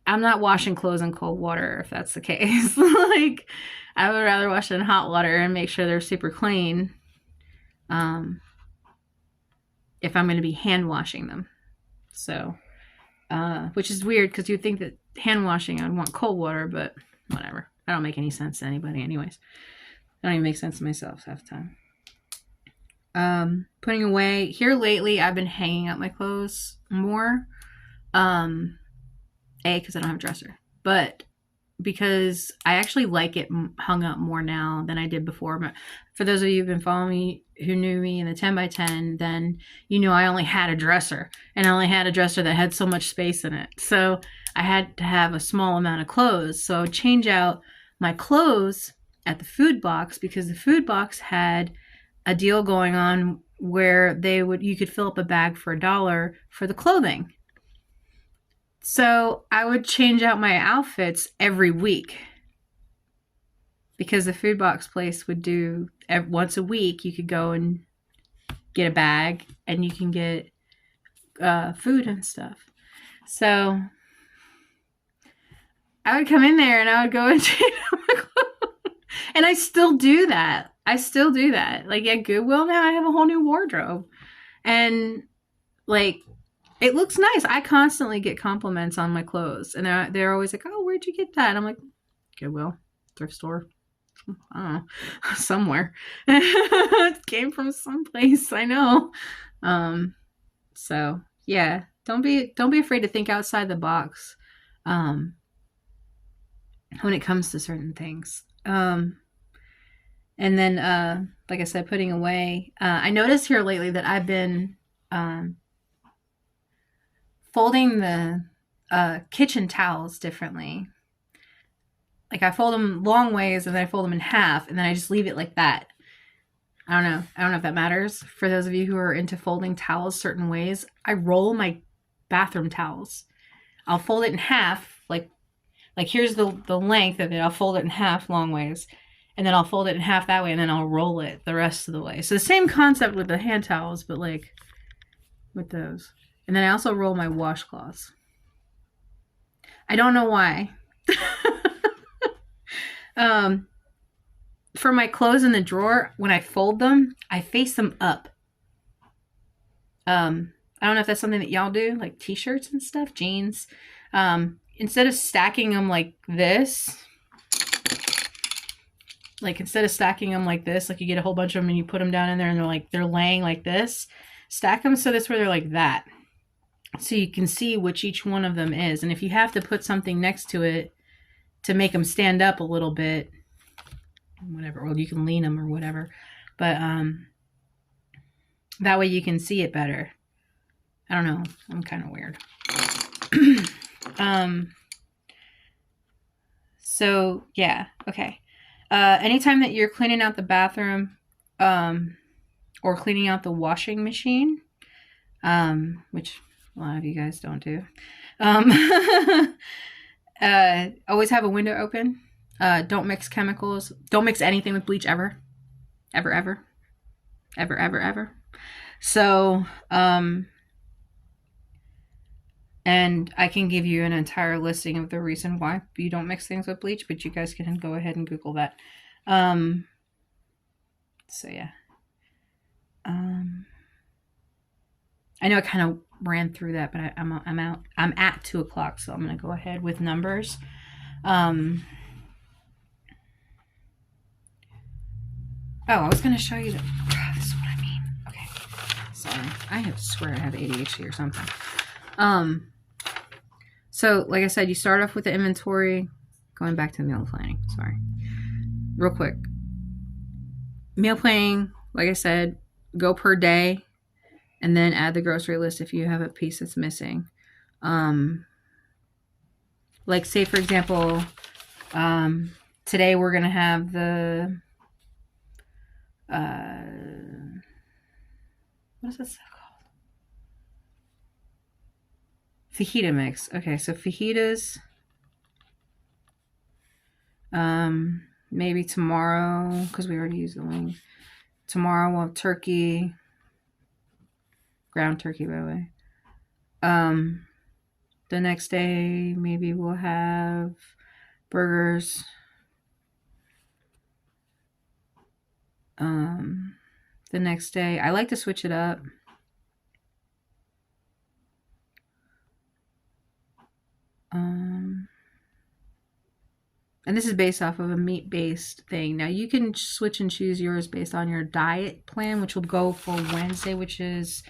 I'm not washing clothes in cold water if that's the case. Like, I would rather wash it in hot water and make sure they're super clean. If I'm going to be hand washing them. So, which is weird because you'd think that hand washing I'd want cold water, but whatever. I don't make any sense to anybody anyways. I don't even make sense to myself half the time. Putting away. Here lately, I've been hanging up my clothes more. Because I don't have a dresser. But because I actually like it hung up more now than I did before. But for those of you who've been following me, who knew me in the 10x10, then you know I only had a dresser. And I only had a dresser that had so much space in it. So I had to have a small amount of clothes. So I would change out my clothes at the food box because the food box had a deal going on where you could fill up a bag for $1 for the clothing. So I would change out my outfits every week because the food box place would do once a week. You could go and get a bag and you can get food and stuff. So I would come in there and I would go and change out my clothes. And I still do that. Like at Goodwill now I have a whole new wardrobe. And like, it looks nice. I constantly get compliments on my clothes. And they're always like, oh, where'd you get that? And I'm like, Goodwill, thrift store. I don't know. Somewhere. It came from someplace. I know. So yeah. Don't be afraid to think outside the box. When it comes to certain things. And then like I said, putting away. I noticed here lately that I've been folding the kitchen towels differently. Like I fold them long ways and then I fold them in half and then I just leave it like that. I don't know if that matters. For those of you who are into folding towels certain ways, I roll my bathroom towels. I'll fold it in half, like here's the length of it. I'll fold it in half long ways and then I'll fold it in half that way and then I'll roll it the rest of the way. So the same concept with the hand towels, but like with those. And then I also roll my washcloths. I don't know why. For my clothes in the drawer, when I fold them, I face them up. I don't know if that's something that y'all do, like t-shirts and stuff, jeans. Instead of stacking them like this, like you get a whole bunch of them and you put them down in there and they're laying like this. Stack them so that's where they're like that. So you can see which each one of them is. And if you have to put something next to it to make them stand up a little bit, whatever, or you can lean them or whatever. But that way you can see it better. I don't know. I'm kind of weird. So yeah. Okay. Anytime that you're cleaning out the bathroom, or cleaning out the washing machine, which a lot of you guys don't do. Always have a window open. Don't mix chemicals. Don't mix anything with bleach ever. Ever. So, and I can give you an entire listing of the reason why you don't mix things with bleach, but you guys can go ahead and Google that. So yeah. I know I kind of ran through that, but I'm out. I'm at 2:00, so I'm gonna go ahead with Numberz. Oh, I was gonna show you this is what I mean. Okay, sorry. I swear I have ADHD or something. So like I said, you start off with the inventory. Going back to meal planning. Sorry, real quick. Meal planning, like I said, go per day. And then add the grocery list if you have a piece that's missing. Like say for example, today we're gonna have the what is this called? Fajita mix. Okay, so fajitas. Maybe tomorrow, because we already used the wing. Tomorrow we'll have turkey. Ground turkey, by the way. The next day, maybe we'll have burgers. The next day, I like to switch it up. And this is based off of a meat-based thing. Now, you can switch and choose yours based on your diet plan, which will go for Wednesday, which is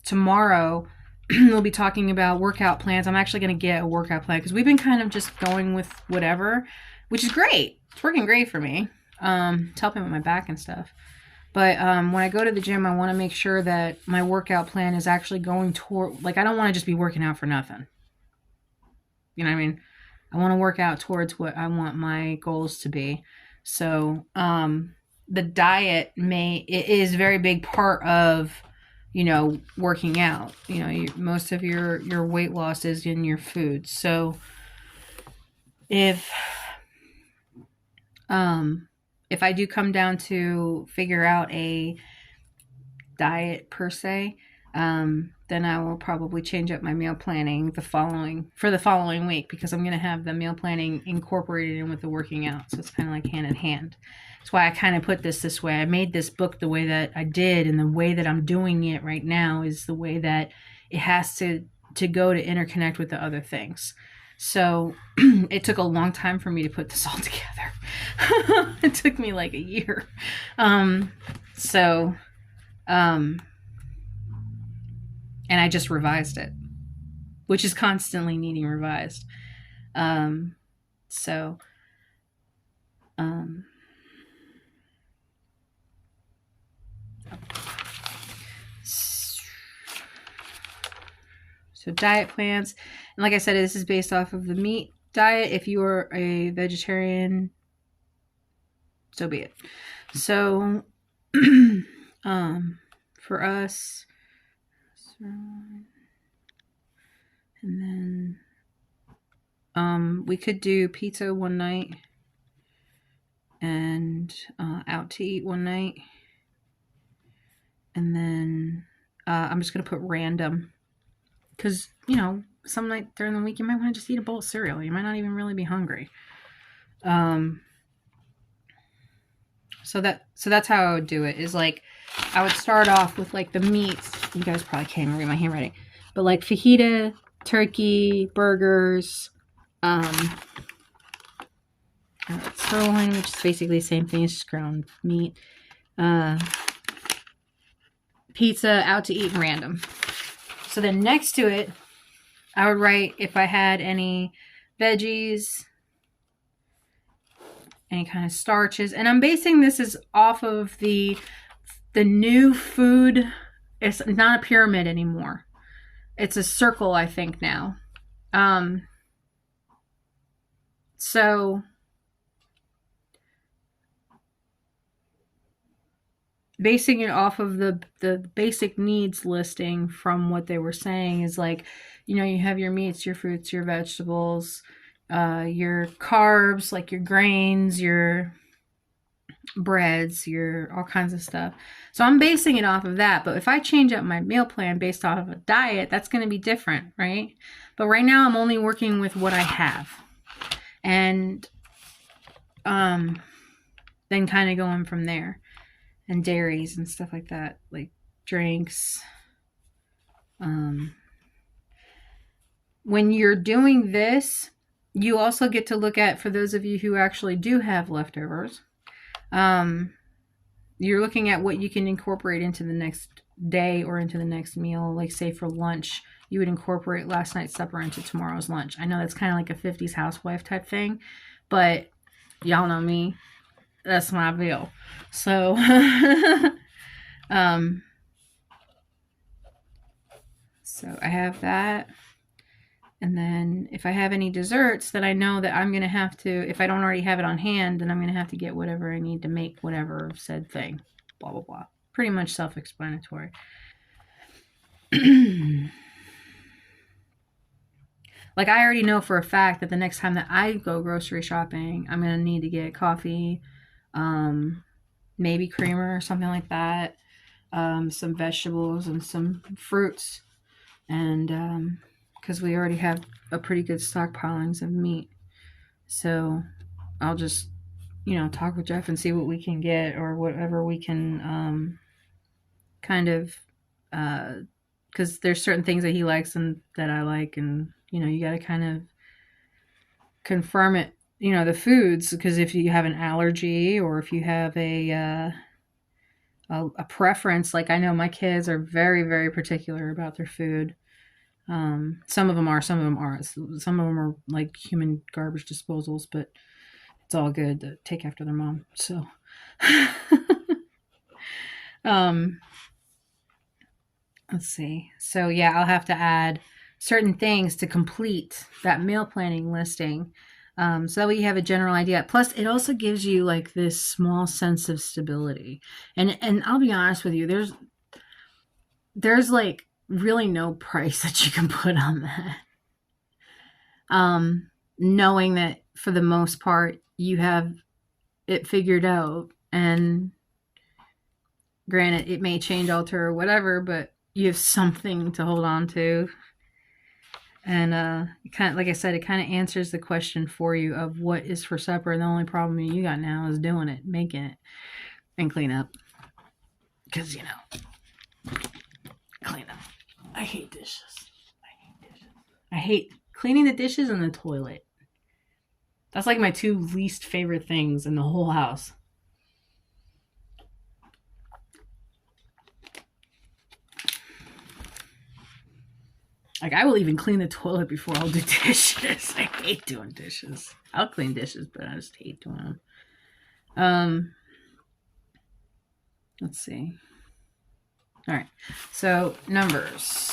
tomorrow. We'll be talking about workout plans. I'm actually going to get a workout plan because we've been kind of just going with whatever, which is great. It's working great for me. It's helping with my back and stuff. But when I go to the gym, I want to make sure that my workout plan is actually going toward, like, I don't want to just be working out for nothing. You know what I mean? I want to work out towards what I want my goals to be. So the diet is a very big part of, working out. Most of your weight loss is in your food. So if I do come down to figure out a diet per se, then I will probably change up my meal planning for the following week, because I'm going to have the meal planning incorporated in with the working out. So it's kind of like hand in hand. That's why I kind of put this way. I made this book the way that I did, and the way that I'm doing it right now is the way that it has to go to interconnect with the other things. So it took a long time for me to put this all together. It took me like a year. And I just revised it, which is constantly needing revised. So diet plans. And like I said, this is based off of the meat diet. If you are a vegetarian, so be it. So for us, and then we could do pizza one night and out to eat one night. And then I'm just going to put random, because, some night during the week you might want to just eat a bowl of cereal. You might not even really be hungry. So that's how I would do it, is like I would start off with like the meats. You guys probably can't even read my handwriting, but like fajita, turkey, burgers, sirloin, which is basically the same thing as just ground meat, pizza, out to eat, and random. So then next to it, I would write if I had any veggies, any kind of starches. And I'm basing this is off of the new food. It's not a pyramid anymore. It's a circle, I think, now. So basing it off of the basic needs listing from what they were saying is like, you have your meats, your fruits, your vegetables, your carbs, like your grains, your breads, your all kinds of stuff. So I'm basing it off of that. But if I change up my meal plan based off of a diet, that's going to be different, right? But right now I'm only working with what I have. And then kind of going from there. And dairies and stuff like that, like drinks. When you're doing this, you also get to look at, for those of you who actually do have leftovers, you're looking at what you can incorporate into the next day or into the next meal. Like, say for lunch, you would incorporate last night's supper into tomorrow's lunch. I know that's kind of like a 50s housewife type thing, but y'all know me. That's my bill. So, so I have that. And then if I have any desserts, then I know that I'm going to have to, if I don't already have it on hand, then I'm going to have to get whatever I need to make whatever said thing. Blah, blah, blah. Pretty much self-explanatory. Like, I already know for a fact that the next time that I go grocery shopping, I'm going to need to get coffee, maybe creamer or something like that, some vegetables and some fruits, and because we already have a pretty good stockpilings of meat. So I'll just, talk with Jeff and see what we can get or whatever we can kind of, because there's certain things that he likes and that I like, and you got to kind of confirm it, the foods, because if you have an allergy or if you have a preference, like I know my kids are very, very particular about their food. Some of them are, some of them aren't. Some of them are like human garbage disposals, but it's all good to take after their mom. So, let's see. So yeah, I'll have to add certain things to complete that meal planning listing. So that way you have a general idea. Plus, it also gives you like this small sense of stability. And I'll be honest with you, there's like really no price that you can put on that. Knowing that for the most part you have it figured out, and granted it may change, alter, or whatever, but you have something to hold on to. And it kind of, like I said, it kind of answers the question for you of what is for supper. And the only problem you got now is doing it, making it, and clean up. Because, clean up. I hate dishes. I hate cleaning the dishes and the toilet. That's like my two least favorite things in the whole house. Like, I will even clean the toilet before I'll do dishes. I hate doing dishes. I'll clean dishes, but I just hate doing them. Let's see. All right. So, Numberz.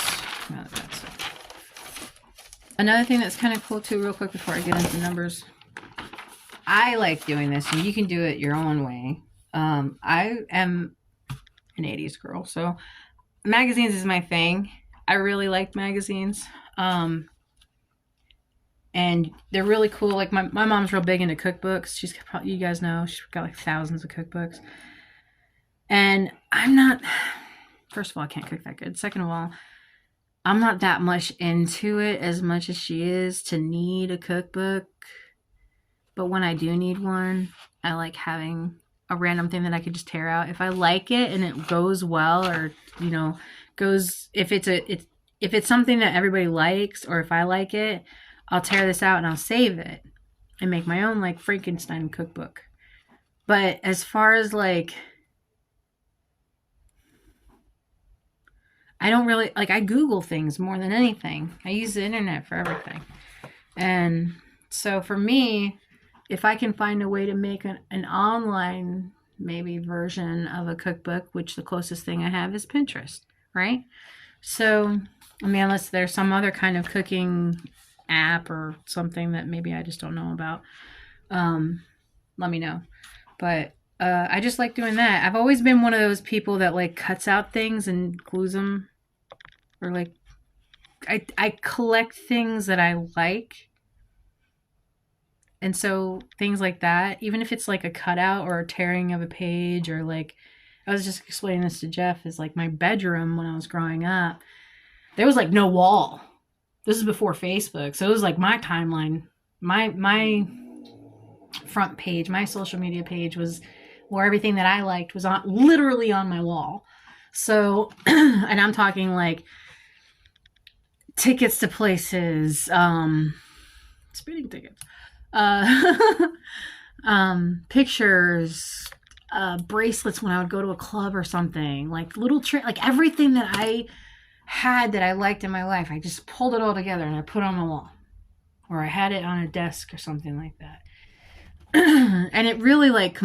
Now that that's it. Another thing that's kind of cool, too, real quick before I get into Numberz. I like doing this, and you can do it your own way. I am an 80s girl, so magazines is my thing. I really like magazines. And they're really cool. Like my mom's real big into cookbooks. She's probably, you guys know, she's got like thousands of cookbooks. And I'm not, first of all, I can't cook that good. Second of all, I'm not that much into it as much as she is to need a cookbook. But when I do need one, I like having a random thing that I could just tear out. If I like it and it goes well, or, goes, if it's something that everybody likes, or if I like it, I'll tear this out and I'll save it and make my own like Frankenstein cookbook. But as far as like, I don't really like, I Google things more than anything. I use the internet for everything. And so for me, if I can find a way to make an online maybe version of a cookbook, which the closest thing I have is Pinterest, right? So, I mean, unless there's some other kind of cooking app or something that maybe I just don't know about, let me know. But I just like doing that. I've always been one of those people that like cuts out things and glues them, or like I collect things that I like. And so things like that, even if it's like a cutout or a tearing of a page, or like, I was just explaining this to Jeff, is like my bedroom when I was growing up, there was like no wall. This is before Facebook. So it was like my timeline, my front page, my social media page was where everything that I liked was literally on my wall. So, and I'm talking like tickets to places, speeding tickets, pictures, bracelets when I would go to a club or something, like little like everything that I had that I liked in my life, I just pulled it all together and I put it on the wall, or I had it on a desk or something like that. And it really like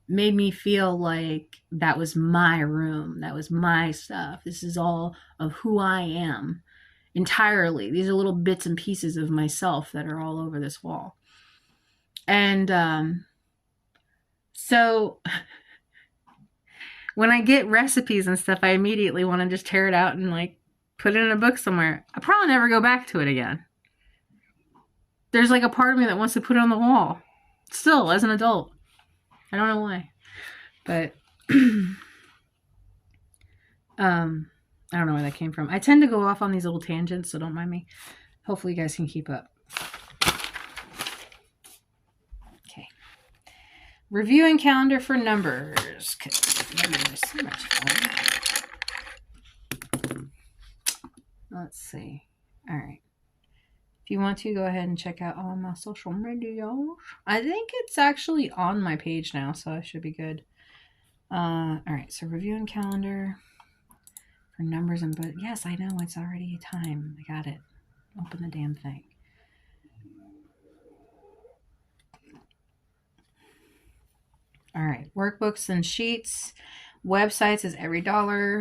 made me feel like that was my room, that was my stuff. This is all of who I am entirely. These are little bits and pieces of myself that are all over this wall. And so when I get recipes and stuff, I immediately want to just tear it out and like put it in a book somewhere. I probably never go back to it again. There's like a part of me that wants to put it on the wall still as an adult. I don't know why, but I don't know where that came from. I tend to go off on these little tangents, so don't mind me. Hopefully you guys can keep up. Okay. Reviewing calendar for Numberz. Numbers is so much fun. Let's see. All right. If you want to, go ahead and check out all my social media. I think it's actually on my page now, so I should be good. All right. So reviewing calendar for Numberz and but yes, I know it's already time. I got it. Open the damn thing. All right, workbooks and sheets. Websites is $every,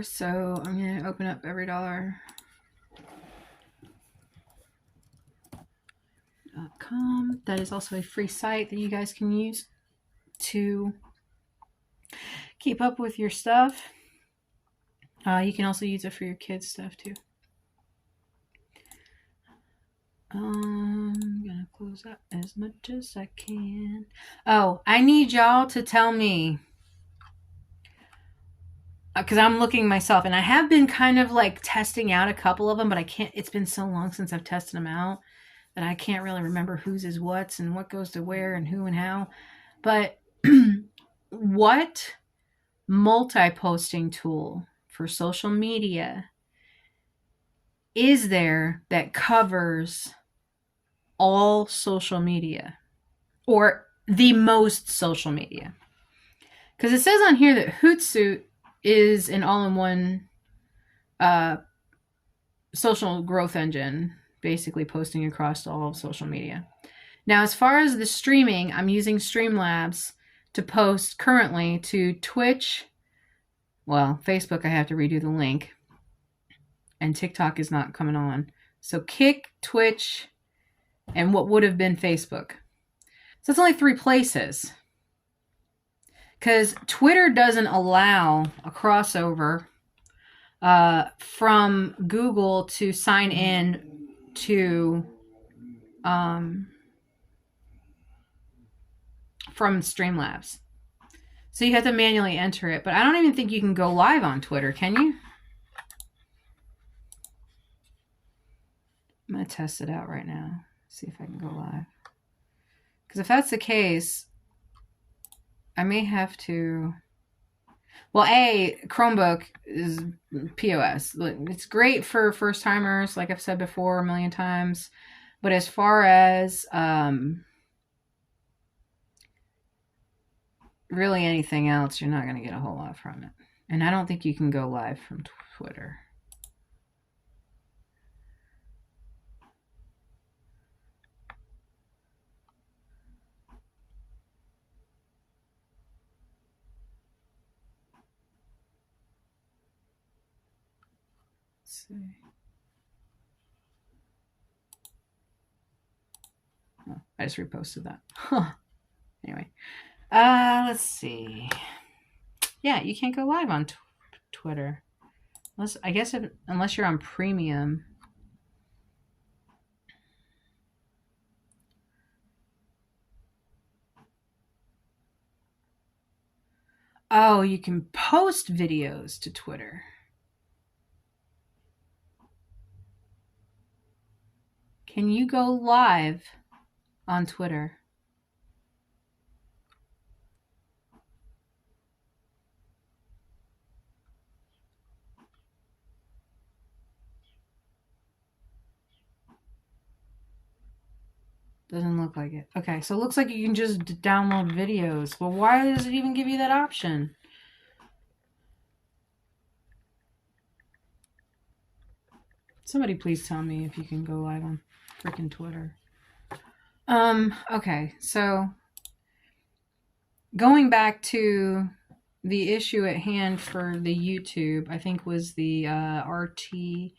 so I'm going to open up every.com. That is also a free site that you guys can use to keep up with your stuff. You can also use it for your kids' stuff too. I'm gonna close up as much as I can. Oh, I need y'all to tell me, because I'm looking myself, and I have been kind of like testing out a couple of them, but I can't. It's been so long since I've tested them out that I can't really remember whose is what's and what goes to where and who and how. But what multi-posting tool for social media is there that covers all social media, or the most social media? Because it says on here that Hootsuite is an all-in-one social growth engine, basically posting across all of social media. Now, as far as the streaming, I'm using Streamlabs to post currently to Twitch. Well, Facebook, I have to redo the link. And TikTok is not coming on. So Kick, Twitch, and what would have been Facebook. So it's only 3 places. Because Twitter doesn't allow a crossover from Google to sign in to from Streamlabs. So you have to manually enter it. But I don't even think you can go live on Twitter, can you? I'm going to test it out right now. See if I can go live. Because if that's the case, I may have to... Well, Chromebook is POS. It's great for first-timers, like I've said before a million times. But as far as really anything else, you're not going to get a whole lot from it. And I don't think you can go live from Twitter. See. Oh, I just reposted that. Huh. Anyway, let's see. Yeah, you can't go live on Twitter, unless you're on premium. Oh, you can post videos to Twitter. Can you go live on Twitter? Doesn't look like it. Okay, so it looks like you can just download videos. Well, why does it even give you that option? Somebody please tell me if you can go live on freaking Twitter. Okay, so going back to the issue at hand for the YouTube, I think was the RTMP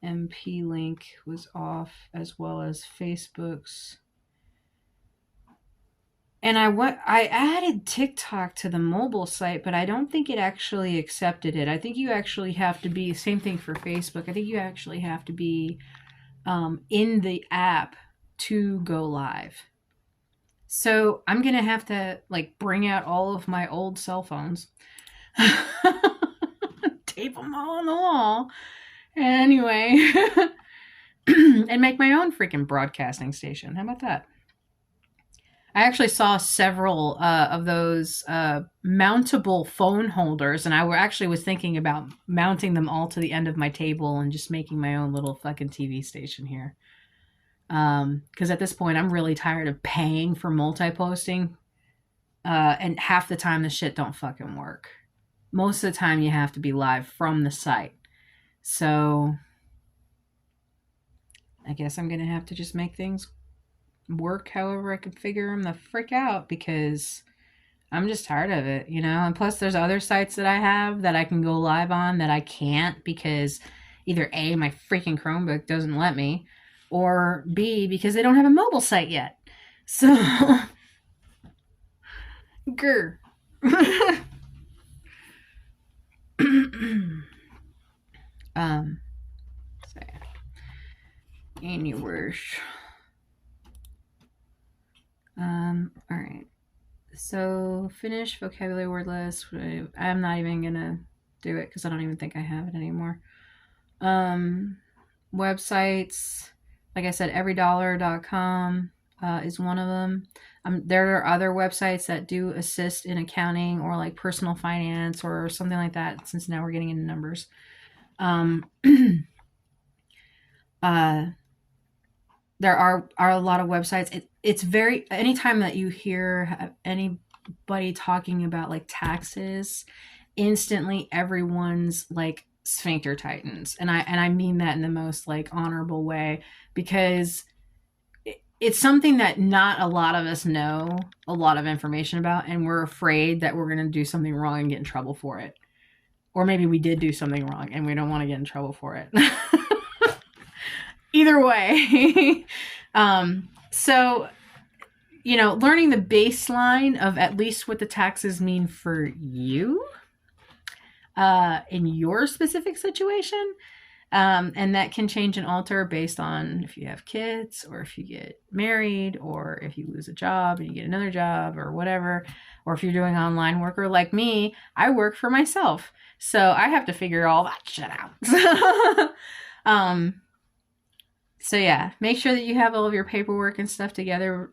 link was off, as well as Facebook's. And I added TikTok to the mobile site, but I don't think it actually accepted it. I think you actually have to be, same thing for Facebook. I think you actually have to be in the app to go live. So I'm going to have to like bring out all of my old cell phones, tape them all on the wall. Anyway, and make my own freaking broadcasting station. How about that? I actually saw several of those mountable phone holders, and I actually was thinking about mounting them all to the end of my table and just making my own little fucking TV station here. Because at this point, I'm really tired of paying for multi-posting, and half the time the shit don't fucking work. Most of the time, you have to be live from the site. So I guess I'm gonna have to just make things work however I can figure them the frick out, because I'm just tired of it, you know? And plus there's other sites that I have that I can go live on that I can't because either A, my freaking Chromebook doesn't let me, or B, because they don't have a mobile site yet. So, grr. So, anyways. All right. So finish vocabulary word list. I'm not even gonna do it because I don't even think I have it anymore. Websites, like I said, everydollar.com is one of them. There are other websites that do assist in accounting or like personal finance or something like that, since now we're getting into numbers. There are a lot of websites. It's very, anytime that you hear anybody talking about like taxes, instantly everyone's like sphincter tightens. And I mean that in the most like honorable way, because it's something that not a lot of us know a lot of information about, and we're afraid that we're going to do something wrong and get in trouble for it. Or maybe we did do something wrong and we don't want to get in trouble for it. Either way. So, you know, learning the baseline of at least what the taxes mean for you in your specific situation. And that can change and alter based on if you have kids, or if you get married, or if you lose a job and you get another job or whatever, or if you're doing online work, or like me, I work for myself. So I have to figure all that shit out. So yeah, make sure that you have all of your paperwork and stuff together.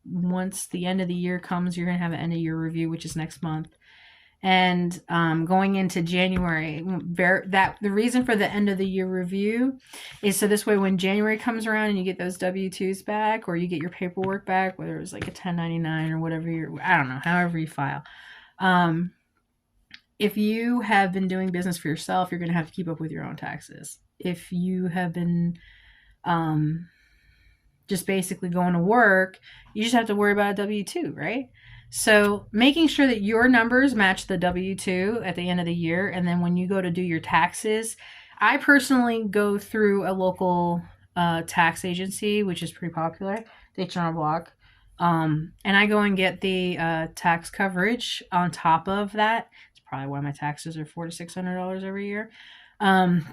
Once the end of the year comes, you're going to have an end of year review, which is next month. And going into January, the reason for the end of the year review is so this way when January comes around and you get those W-2s back, or you get your paperwork back, whether it was like a 1099 or whatever I don't know, however you file. If you have been doing business for yourself, you're going to have to keep up with your own taxes. If you have been just basically going to work, you just have to worry about a W-2, right? So making sure that your numbers match the W-2 at the end of the year, and then when you go to do your taxes, I personally go through a local tax agency, which is pretty popular, the H&R Block, and I go and get the tax coverage on top of that. It's probably why my taxes are $400 to $600 every year.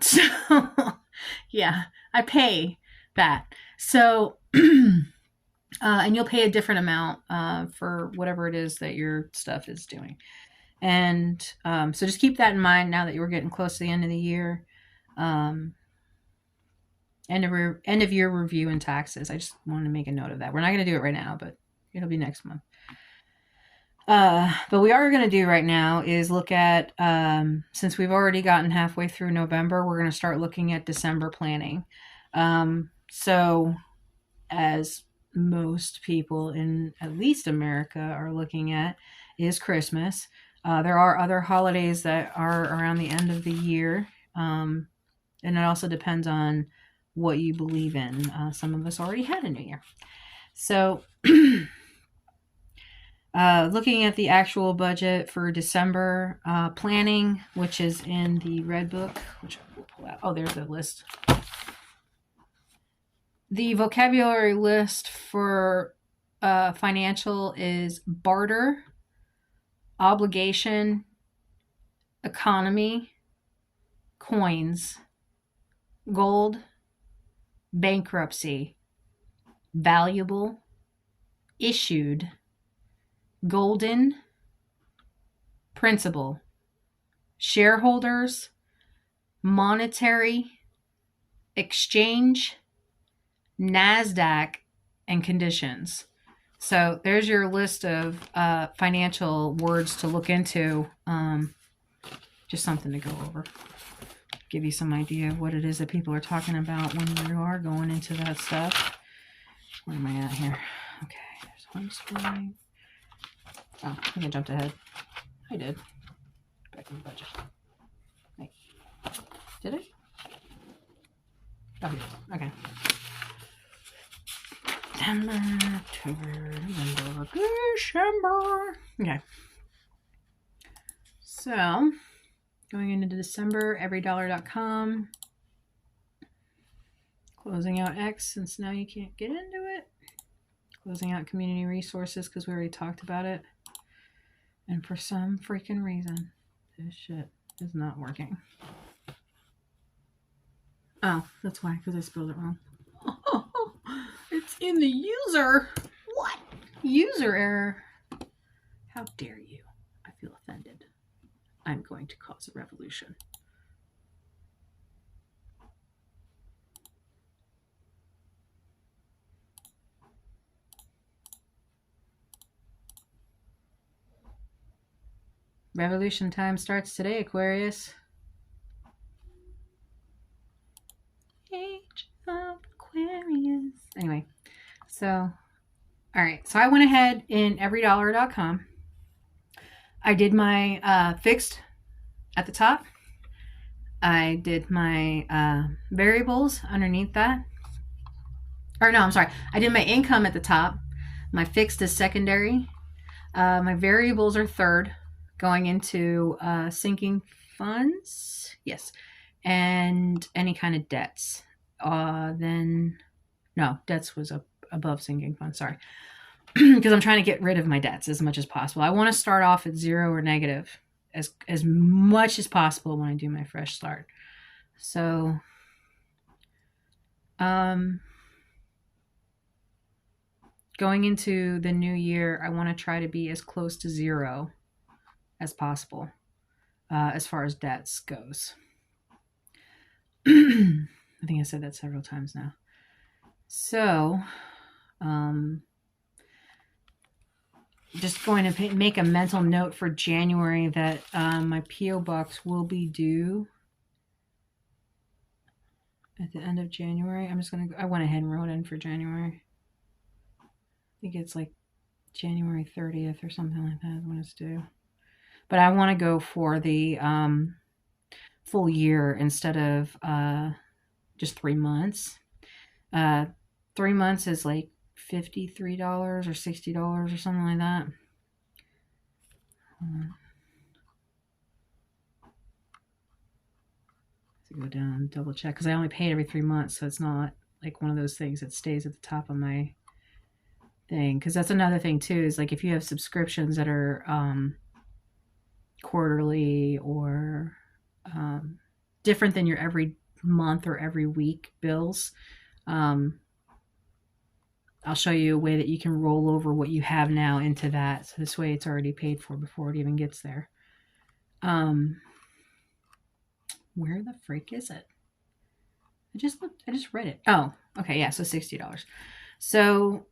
So yeah, I pay that. So, and you'll pay a different amount for whatever it is that your stuff is doing. And so just keep that in mind now that you're getting close to the end of the year. End of year review and taxes. I just wanted to make a note of that. We're not going to do it right now, but it'll be next month. But we are going to do right now is look at, since we've already gotten halfway through November, we're going to start looking at December planning. So as most people in at least America are looking at is Christmas. There are other holidays that are around the end of the year. And it also depends on what you believe in. Some of us already had a new year. So looking at the actual budget for December planning, which is in the red book, which I will pull out. Oh, there's the list. The vocabulary list for financial is barter, obligation, economy, coins, gold, bankruptcy, valuable, issued, golden, principal, shareholders, monetary, exchange, NASDAQ, and conditions. So there's your list of financial words to look into. Just something to go over. Give you some idea of what it is that people are talking about when you are going into that stuff. Where am I at here? Okay, there's homeschooling. Oh, I think I jumped ahead. I did. Back in the budget. Wait. Did I? Oh, yeah. Okay. September, October, November, December. Okay. So, going into December, everydollar.com. Closing out X since now you can't get into it. Closing out community resources because we already talked about it. And for some freaking reason, this shit is not working. Oh, that's why, because I spelled it wrong. It's in the user. What? User error. How dare you? I feel offended. I'm going to cause a revolution. Revolution time starts today, Aquarius. Age of Aquarius. Anyway, so, all right. So I went ahead in everydollar.com. I did my fixed at the top. I did my variables underneath that. Or no, I'm sorry. I did my income at the top. My fixed is secondary. My variables are third, going into sinking funds. Yes. And any kind of debts. Then, no, debts was above sinking funds. Sorry. Because I'm trying to get rid of my debts as much as possible. I want to start off at 0 or negative as much as possible when I do my fresh start. So, going into the new year, I want to try to be as close to 0 as possible as far as debts goes. I think I said that several times now. So, just going to make a mental note for January that my P.O. box will be due at the end of January. I went ahead and wrote in for January. I think it's like January 30th or something like that when it's due. But I want to go for the full year instead of just 3 months. 3 months is like $53 or $60 or something like that. To go down and double check because I only pay it every 3 months, so it's not like one of those things that stays at the top of my thing. Because that's another thing too, is like if you have subscriptions that are quarterly or different than your every month or every week bills, I'll show you a way that you can roll over what you have now into that. So this way it's already paid for before it even gets there. Where the freak is it? I just read it. Oh, okay. Yeah. So $60. So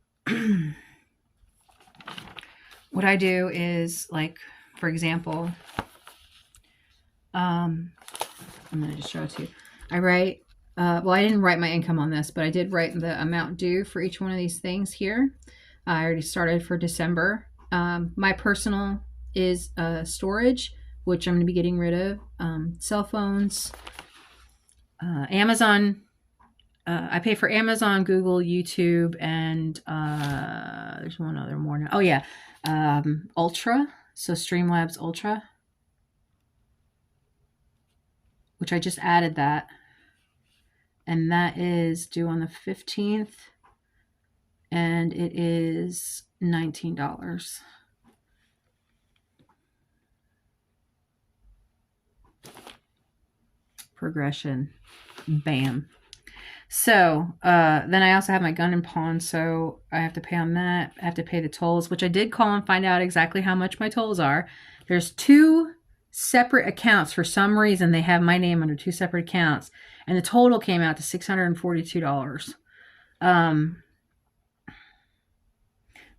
what I do is, like, for example, I'm going to just show it to you. I write, well, I didn't write my income on this, but I did write the amount due for each one of these things here. I already started for December. My personal is storage, which I'm going to be getting rid of. Cell phones, Amazon. I pay for Amazon, Google, YouTube, and there's one other more now. Oh, yeah. Ultra. So Streamlabs Ultra, which I just added that. And that is due on the 15th. And it is $19. Progression. Bam. So then I also have my gun and pawn, so I have to pay on that. I have to pay the tolls, which I did call and find out exactly how much my tolls are. There's 2 separate accounts. For some reason, they have my name under 2 separate accounts, and the total came out to $642.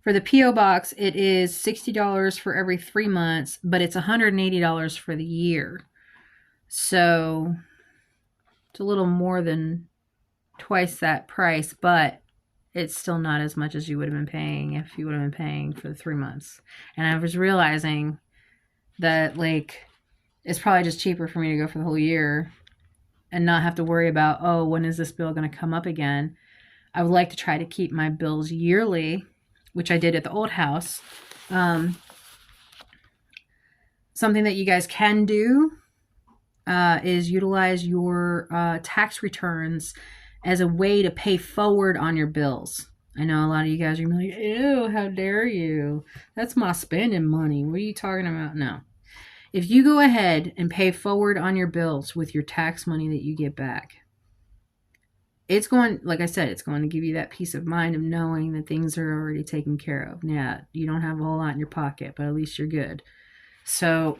For the P.O. box, it is $60 for every 3 months, but it's $180 for the year. So it's a little more than twice that price, but it's still not as much as you would have been paying if you would have been paying for the 3 months. And I was realizing that, like, it's probably just cheaper for me to go for the whole year and not have to worry about, oh, when is this bill going to come up again? I would like to try to keep my bills yearly, which I did at the old house. Something that you guys can do is utilize your tax returns as a way to pay forward on your bills. I know a lot of you guys are going to be like, ew, how dare you? That's my spending money. What are you talking about? No. If you go ahead and pay forward on your bills with your tax money that you get back, it's going, like I said, it's going to give you that peace of mind of knowing that things are already taken care of. Yeah, you don't have a whole lot in your pocket, but at least you're good. So,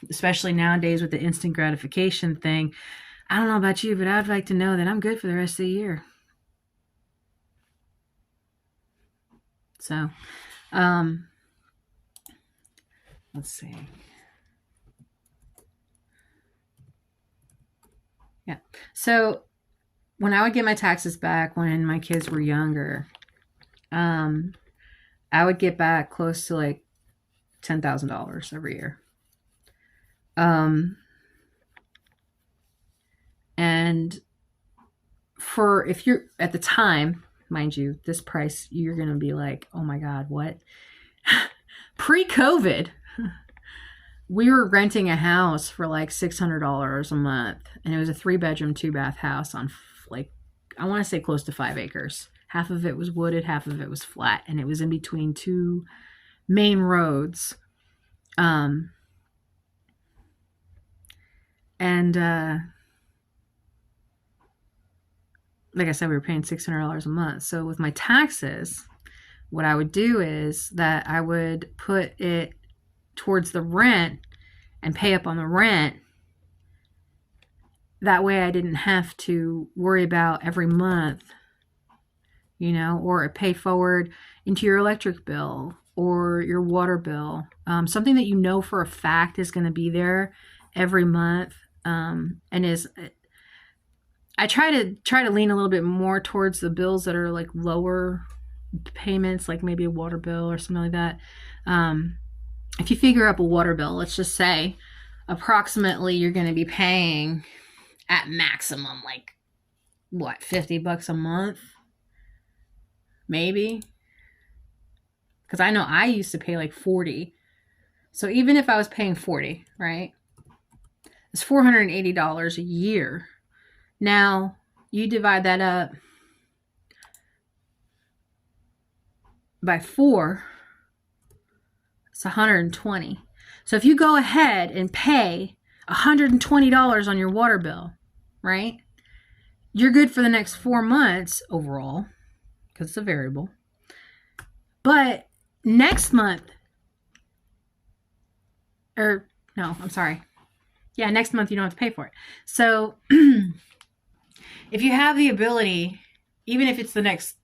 especially nowadays with the instant gratification thing, I don't know about you, but I'd like to know that I'm good for the rest of the year. So, let's see. Yeah. So when I would get my taxes back when my kids were younger, I would get back close to like $10,000 every year. And for, if you're at the time, mind you, this price, you're going to be like, oh my God, what? Pre-COVID, we were renting a house for like $600 a month, and it was a 3-bedroom, 2-bath house on, like, I want to say close to 5 acres. Half of it was wooded, half of it was flat, and it was in between 2 main roads. Like I said, we were paying $600 a month. So with my taxes, what I would do is that I would put it towards the rent and pay up on the rent. That way I didn't have to worry about every month, you know, or pay forward into your electric bill or your water bill. Something that you know for a fact is going to be there every month, and is, I try to lean a little bit more towards the bills that are like lower payments, like maybe a water bill or something like that. If you figure up a water bill, let's just say approximately you're going to be paying at maximum like what, $50 a month, maybe, because I know I used to pay like $40. So even if I was paying $40, right, it's $480 a year. Now you divide that up by 4, it's $120. So if you go ahead and pay $120 on your water bill, right, you're good for the next 4 months overall, because it's a variable. But next month, or no, I'm sorry. Yeah, next month you don't have to pay for it. So if you have the ability, even if it's the next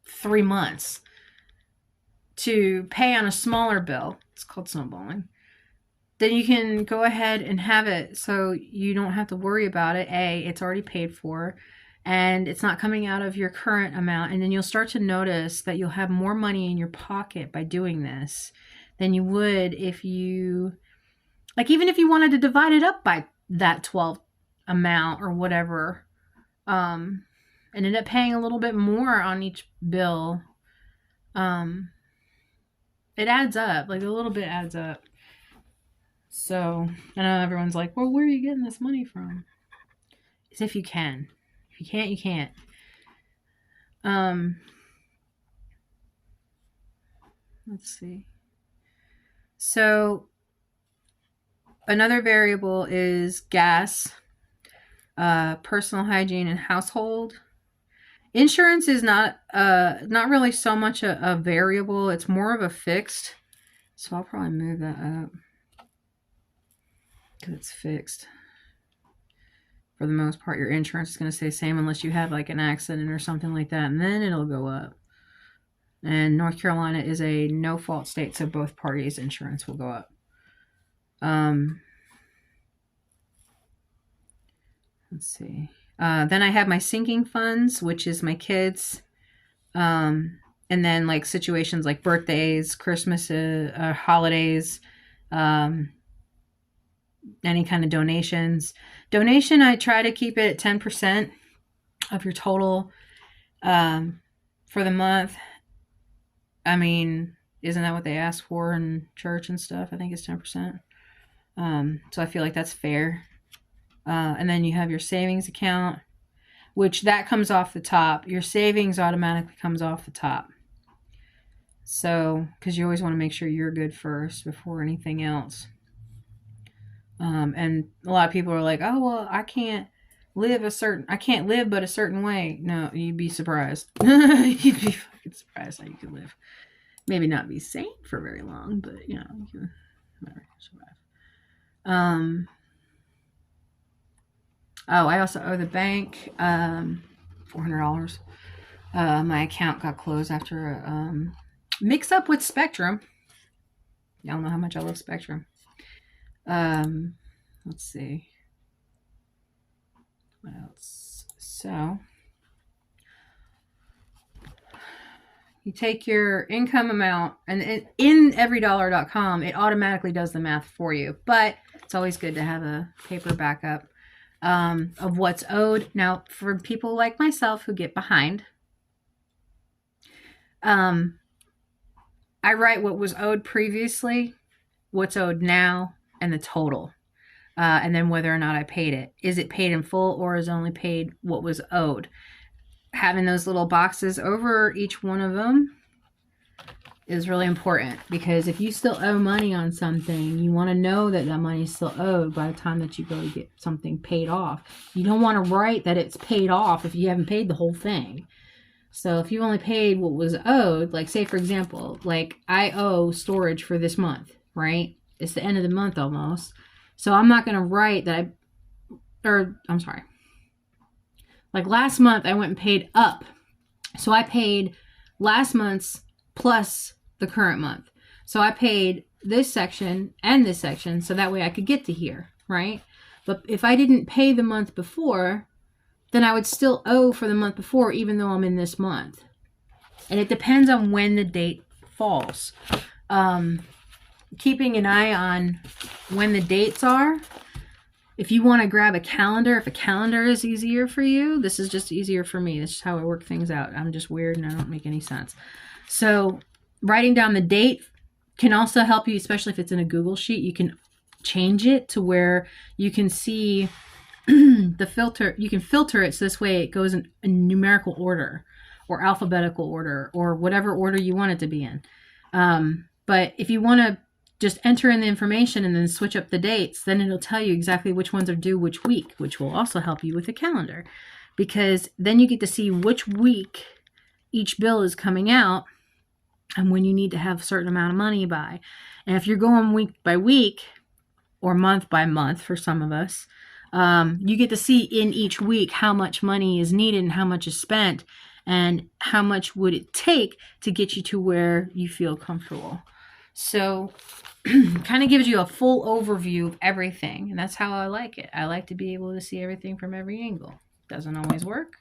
3 months, to pay on a smaller bill, it's called snowballing, then you can go ahead and have it so you don't have to worry about it. It's already paid for, and it's not coming out of your current amount. And then you'll start to notice that you'll have more money in your pocket by doing this than you would if you, like, even if you wanted to divide it up by that 12 amount or whatever, and end up paying a little bit more on each bill. It adds up, like a little bit adds up. So I know everyone's like, well, where are you getting this money from? It's if you can. If you can't, you can't. Let's see. So another variable is gas, personal hygiene, and household. Insurance is not really so much a variable. It's more of a fixed. So I'll probably move that up. because it's fixed. For the most part, your insurance is going to stay the same unless you have like an accident or something like that, and then it'll go up. And North Carolina is a no-fault state, so both parties' insurance will go up. Let's see. Then I have my sinking funds, which is my kids. And then like situations like birthdays, Christmas, holidays, any kind of donations. Donation, I try to keep it at 10% of your total for the month. I mean, isn't that what they ask for in church and stuff? I think it's 10%. So I feel like that's fair. And then you have your savings account, which that comes off the top. Your savings automatically comes off the top. So, because you always want to make sure you're good first before anything else. And a lot of people are like, oh, well, I can't live but a certain way. No, you'd be surprised. You'd be fucking surprised how you could live. Maybe not be sane for very long, but you can survive. I also owe the bank $400. My account got closed after a mix up with Spectrum. Y'all know how much I love Spectrum. Let's see. What else? So you take your income amount, and in everydollar.com, it automatically does the math for you. But it's always good to have a paper backup of what's owed. Now, for people like myself who get behind, I write what was owed previously, what's owed now, and the total. And then whether or not I paid it. Is it paid in full, or is it only paid what was owed? Having those little boxes over each one of them is really important, because if you still owe money on something, you want to know that that money is still owed by the time that you go to get something paid off. You don't want to write that it's paid off if you haven't paid the whole thing. So if you only paid what was owed, like say for example, like I owe storage for this month, right? It's the end of the month almost. So I'm not going to write that like last month I went and paid up. So I paid last month's plus the current month. So I paid this section and this section so that way I could get to here, right? But if I didn't pay the month before, then I would still owe for the month before, even though I'm in this month. And it depends on when the date falls. Keeping an eye on when the dates are. If you want to grab a calendar, if a calendar is easier for you, this is just easier for me. This is how I work things out. I'm just weird and I don't make any sense. So writing down the date can also help you, especially if it's in a Google sheet. You can change it to where you can see the filter. You can filter it so this way it goes in a numerical order or alphabetical order or whatever order you want it to be in. But if you want to just enter in the information and then switch up the dates, then it'll tell you exactly which ones are due which week, which will also help you with the calendar, because then you get to see which week each bill is coming out and when you need to have a certain amount of money by. And if you're going week by week or month by month for some of us, you get to see in each week how much money is needed and how much is spent and how much would it take to get you to where you feel comfortable. So kind of gives you a full overview of everything. And that's how I like it. I like to be able to see everything from every angle. Doesn't always work,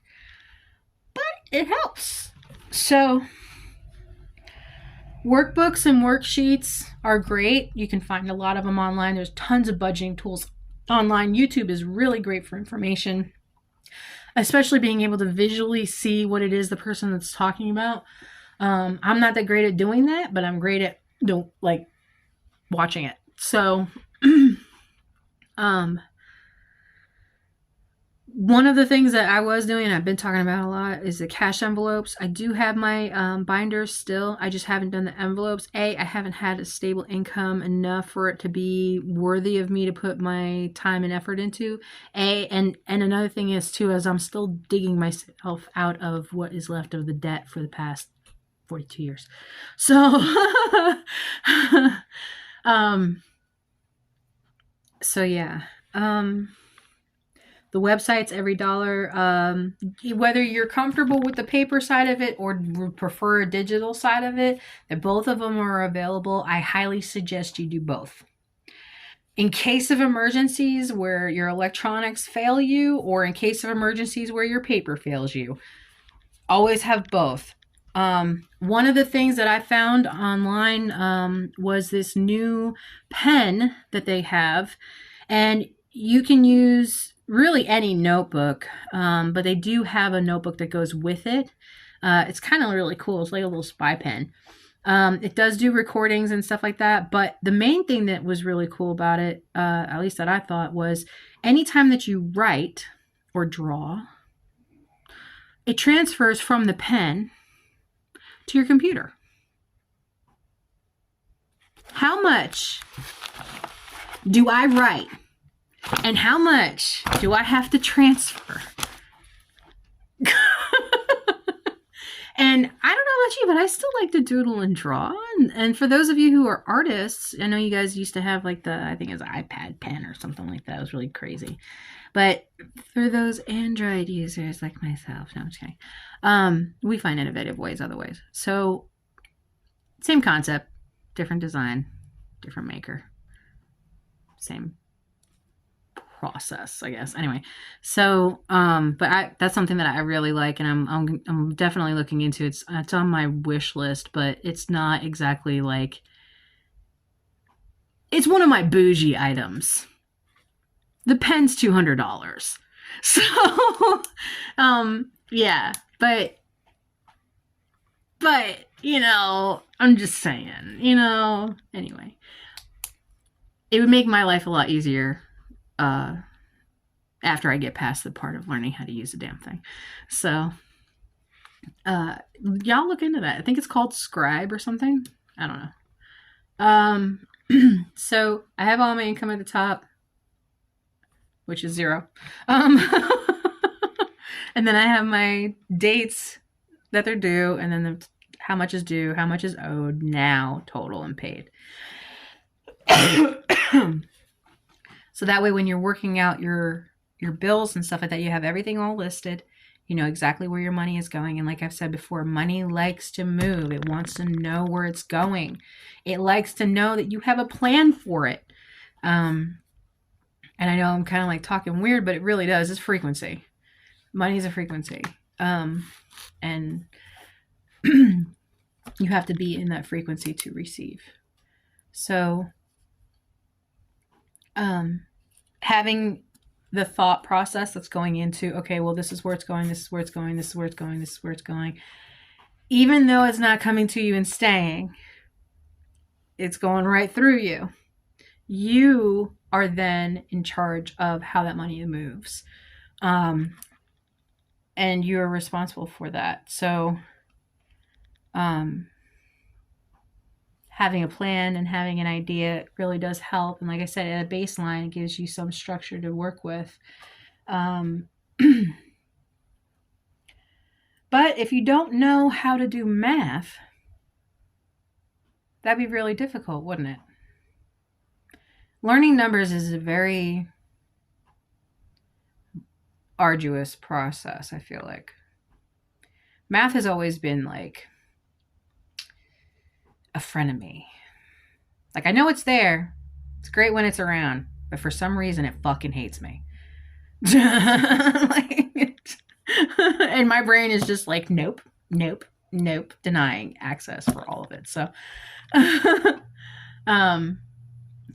but it helps. So workbooks and worksheets are great. You can find a lot of them online. There's tons of budgeting tools online. YouTube is really great for information, especially being able to visually see what it is the person that's talking about. I'm not that great at doing that, but I'm great at watching it. So one of the things that I was doing, and I've been talking about a lot, is the cash envelopes. I do have my binders still. I just haven't done the envelopes. I haven't had a stable income enough for it to be worthy of me to put my time and effort into. And another thing is too, is I'm still digging myself out of what is left of the debt for the past 42 years. So So yeah. The website's every dollar. Whether you're comfortable with the paper side of it or prefer a digital side of it, that both of them are available. I highly suggest you do both. In case of emergencies where your electronics fail you, or in case of emergencies where your paper fails you, always have both. One of the things that I found online was this new pen that they have, and you can use really any notebook, but they do have a notebook that goes with it. It's kind of really cool. It's like a little spy pen. It does do recordings and stuff like that, but the main thing that was really cool about it, at least that I thought, was anytime that you write or draw, it transfers from the pen to your computer. How much do I write? And how much do I have to transfer? And I don't know about you, but I still like to doodle and draw. And for those of you who are artists, I know you guys used to have like I think it was an iPad pen or something like that. It was really crazy. But for those Android users like myself, no, I'm just kidding. We find innovative ways otherwise. So same concept, different design, different maker, same process, I guess. Anyway, so but that's something that I really like, and I'm definitely looking into it. It's on my wish list, but it's not exactly like, it's one of my bougie items. The pen's $200. So yeah, but you know, I'm just saying, you know, anyway, it would make my life a lot easier after I get past the part of learning how to use the damn thing. So y'all look into that. I think it's called Scribe or something. I don't know. So I have all my income at the top, which is 0. And then I have my dates that they're due, and then how much is due, how much is owed now, total and paid. So that way when you're working out your bills and stuff like that, you have everything all listed. You know exactly where your money is going. And like I've said before, money likes to move. It wants to know where it's going. It likes to know that you have a plan for it. And I know I'm kind of like talking weird, but it really does. It's frequency. Money is a frequency. And you have to be in that frequency to receive. So having the thought process that's going into, okay, well, this is where it's going, this is where it's going, this is where it's going, this is where it's going. Even though it's not coming to you and staying, it's going right through you. You are then in charge of how that money moves. And you're responsible for that. So having a plan and having an idea really does help. And like I said, at a baseline, it gives you some structure to work with. But if you don't know how to do math, that'd be really difficult, wouldn't it? Learning numbers is a very arduous process, I feel like. Math has always been like a frenemy. Like, I know it's there. It's great when it's around, but for some reason it fucking hates me. And my brain is just like, nope, denying access for all of it. So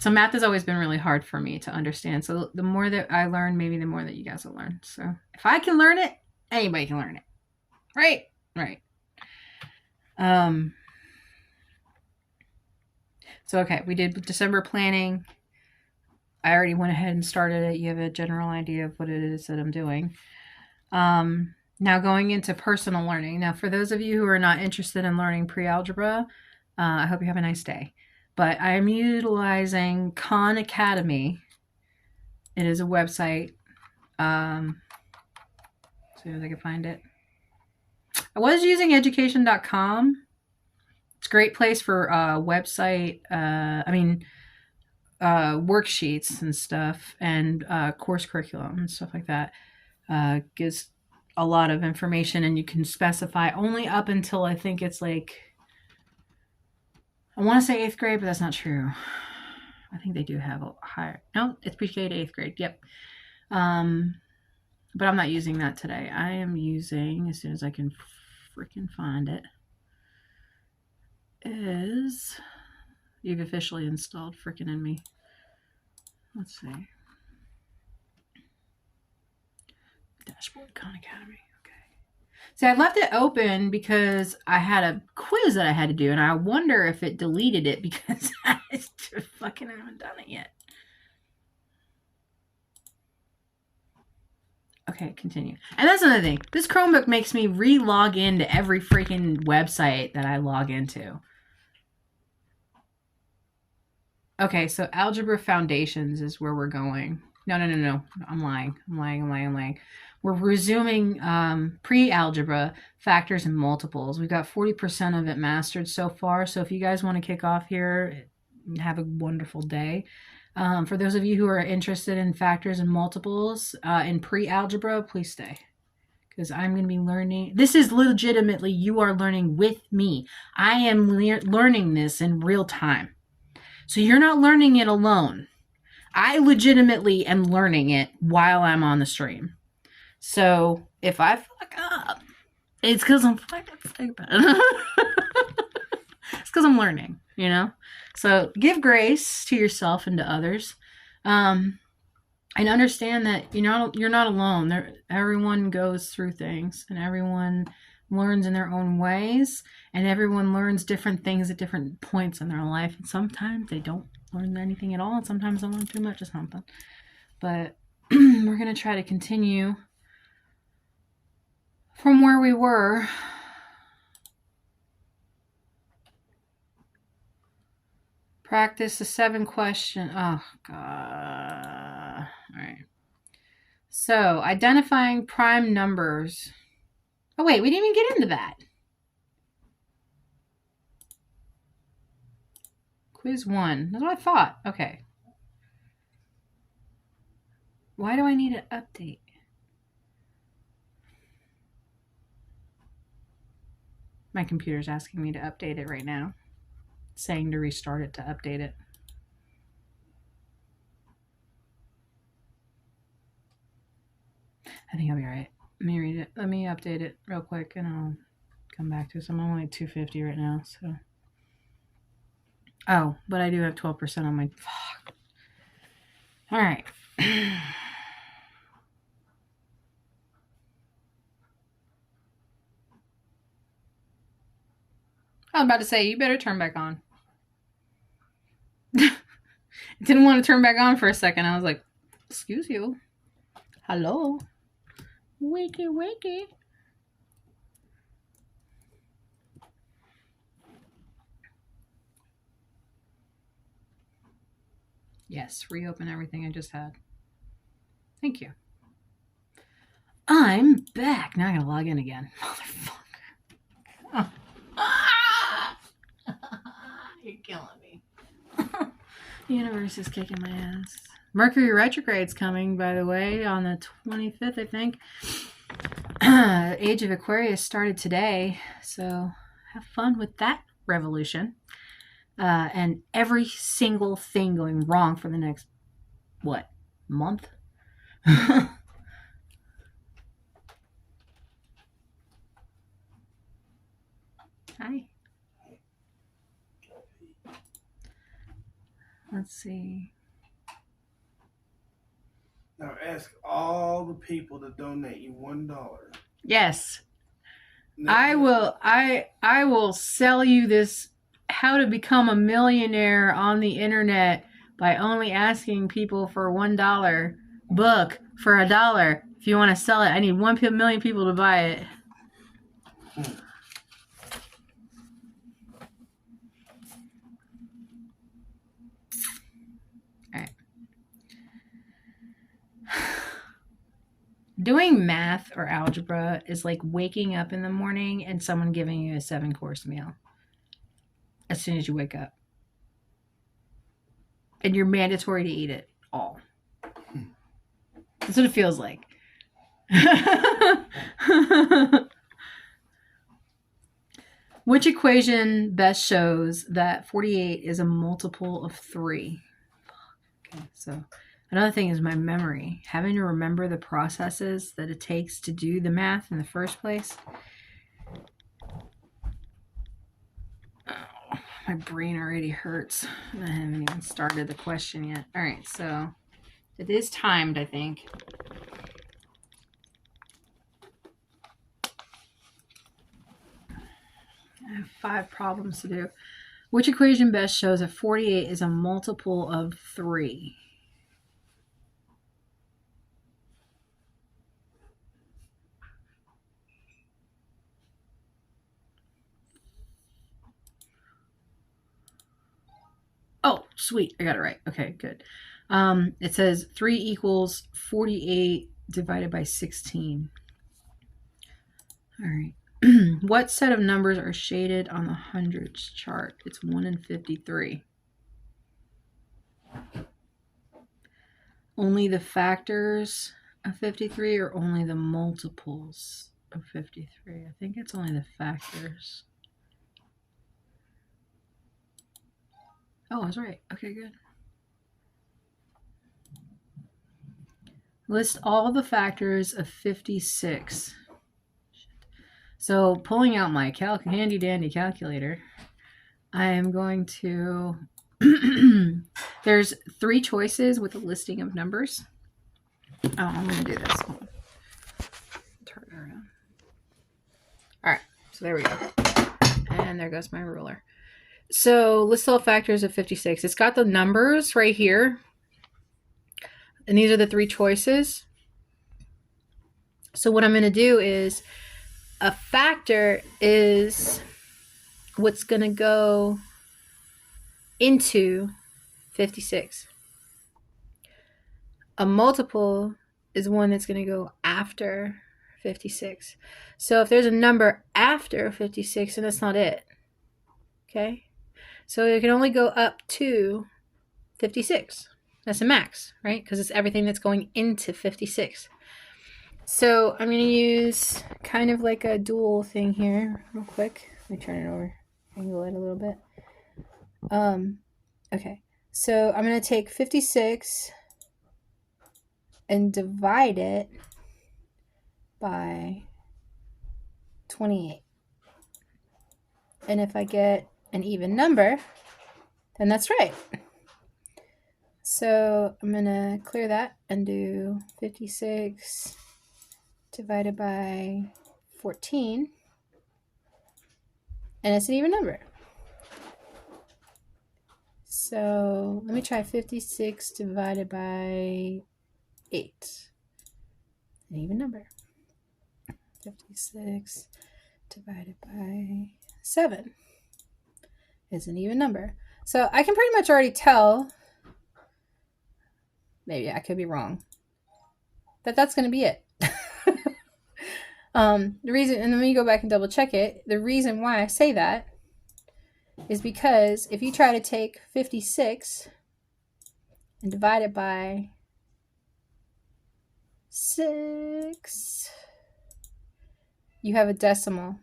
so math has always been really hard for me to understand. So the more that I learn, maybe the more that you guys will learn. So if I can learn it, anybody can learn it. Right. So, okay, we did December planning. I already went ahead and started it. You have a general idea of what it is that I'm doing. Now going into personal learning. Now, for those of you who are not interested in learning pre-algebra, I hope you have a nice day. But I am utilizing Khan Academy. It is a website. As soon as I can find it. I was using education.com. It's a great place for website. worksheets and stuff, and course curriculum and stuff like that. Gives a lot of information, and you can specify only up until I think it's like, I want to say 8th grade, but that's not true. I think they do have a higher. No, it's pre-K to 8th grade. Yep. But I'm not using that today. I am using, as soon as I can freaking find it, is you've officially installed freaking in me. Let's see. Dashboard Khan Academy. See, I left it open because I had a quiz that I had to do, and I wonder if it deleted it because I fucking haven't done it yet. Okay, continue. And that's another thing. This Chromebook makes me re-log into every freaking website that I log into. Okay, so Algebra Foundations is where we're going. No. I'm lying. We're resuming pre-algebra, factors and multiples. We've got 40% of it mastered so far. So if you guys want to kick off here, have a wonderful day. For those of you who are interested in factors and multiples in pre-algebra, please stay. Because I'm going to be learning. This is legitimately, you are learning with me. I am learning this in real time. So you're not learning it alone. I legitimately am learning it while I'm on the stream. So if I fuck up, it's because I'm fucking stupid. It's because I'm learning, you know? So give grace to yourself and to others. And understand that you're not alone. Everyone goes through things, and everyone learns in their own ways, and everyone learns different things at different points in their life. And sometimes they don't learn anything at all, and sometimes they learn too much of something. But we're going to try to continue from where we were. Practice the 7 question. Oh, God. All right. So, identifying prime numbers. Oh, wait, we didn't even get into that. Quiz 1. That's what I thought. Okay. Why do I need an update? My computer's asking me to update it right now. It's saying to restart it to update it. I think I'll be all right. Let me read it. Let me update it real quick, and I'll come back to it. So I'm only at 250 right now, so. Oh, but I do have 12% on my. Fuck. All right. I was about to say, you better turn back on. Didn't want to turn back on for a second. I was like, excuse you. Hello. Wakey, wakey. Yes, reopen everything I just had. Thank you. I'm back. Now I gotta log in again. Motherfucker. Oh. You're killing me. The universe is kicking my ass. Mercury retrograde's coming, by the way, on the 25th, I think. Age of Aquarius started today, so have fun with that revolution. And every single thing going wrong for the next, month? Hi. Let's see. Now ask all the people to donate you $1. Yes. I will sell you this how to become a millionaire on the internet by only asking people for $1 book for $1. If you want to sell it, I need 1 million people to buy it. Doing math or algebra is like waking up in the morning and someone giving you a 7-course meal as soon as you wake up. and you're mandatory to eat it all. That's what it feels like. Which equation best shows that 48 is a multiple of 3? Okay, so another thing is my memory. Having to remember the processes that it takes to do the math in the first place. Oh, my brain already hurts. I haven't even started the question yet. All right, so it is timed, I think. I have 5 problems to do. Which equation best shows that 48 is a multiple of 3? Oh, sweet. I got it right. Okay, good. It says 3 equals 48 divided by 16. All right. What set of numbers are shaded on the hundreds chart? It's 1 and 53. Only the factors of 53 or only the multiples of 53? I think it's only the factors. Oh, I was right. Okay, good. List all the factors of 56. So pulling out my handy dandy calculator, I am going to, there's 3 choices with a listing of numbers. Oh, I'm going to do this. Hold on. Turn it around. All right, so there we go. And there goes my ruler. So list all factors of 56. It's got the numbers right here. And these are the 3 choices. So what I'm going to do is, a factor is what's going to go into 56. A multiple is one that's going to go after 56. So if there's a number after 56, then that's not it. Okay? So it can only go up to 56. That's a max, right? Because it's everything that's going into 56. So I'm going to use kind of like a dual thing here real quick. Let me turn it over, angle it a little bit. Okay, so I'm going to take 56 and divide it by 28. And if I get an even number, then that's right. So I'm going to clear that and do 56 divided by 14, and it's an even number. So let me try 56 divided by 8, an even number. 56 divided by 7 is an even number. So I can pretty much already tell, maybe I could be wrong, that that's going to be it. The reason, and let me go back and double check it. The reason why I say that is because if you try to take 56 and divide it by 6, you have a decimal,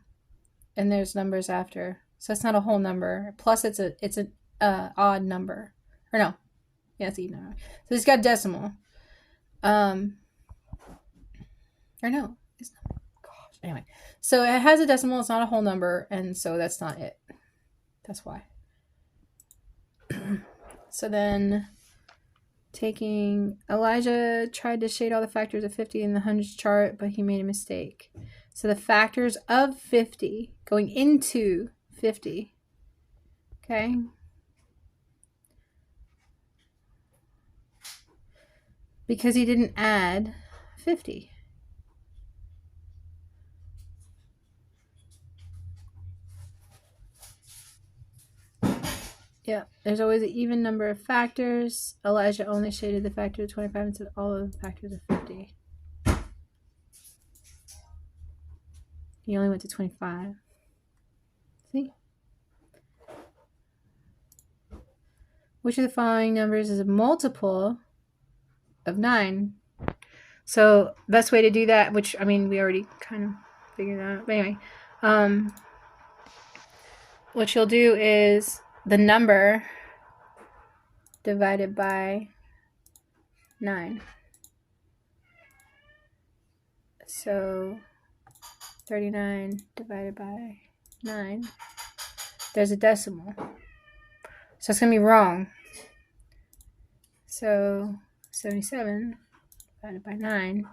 and there's numbers after, so it's not a whole number. Plus, it's an odd number, or no, yeah, it's even number. So it's got decimal, or no, it's not. Anyway, so it has a decimal, it's not a whole number, and so that's not it. That's why. So then, Elijah tried to shade all the factors of 50 in the hundreds chart, but he made a mistake. So the factors of 50 going into 50, okay? Because he didn't add 50. Yeah, there's always an even number of factors. Elijah only shaded the factor of 25 instead of all of the factors of 50. He only went to 25. See? which of the following numbers is a multiple of 9? So best way to do that, which I mean we already kind of figured that out. But anyway, what you'll do is the number divided by 9. So 39 divided by 9. There's a decimal. So it's going to be wrong. So 77 divided by 9.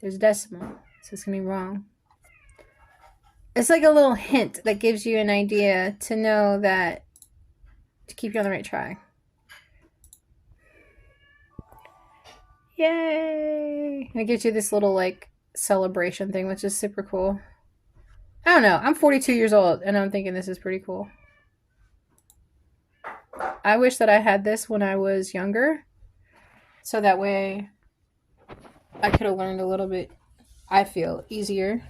There's a decimal. So it's going to be wrong. It's like a little hint that gives you an idea to know that to keep you on the right track. Yay! And it gives you this little like celebration thing, which is super cool. I don't know. I'm 42 years old and I'm thinking this is pretty cool. I wish that I had this when I was younger. So that way I could have learned a little bit, I feel, easier.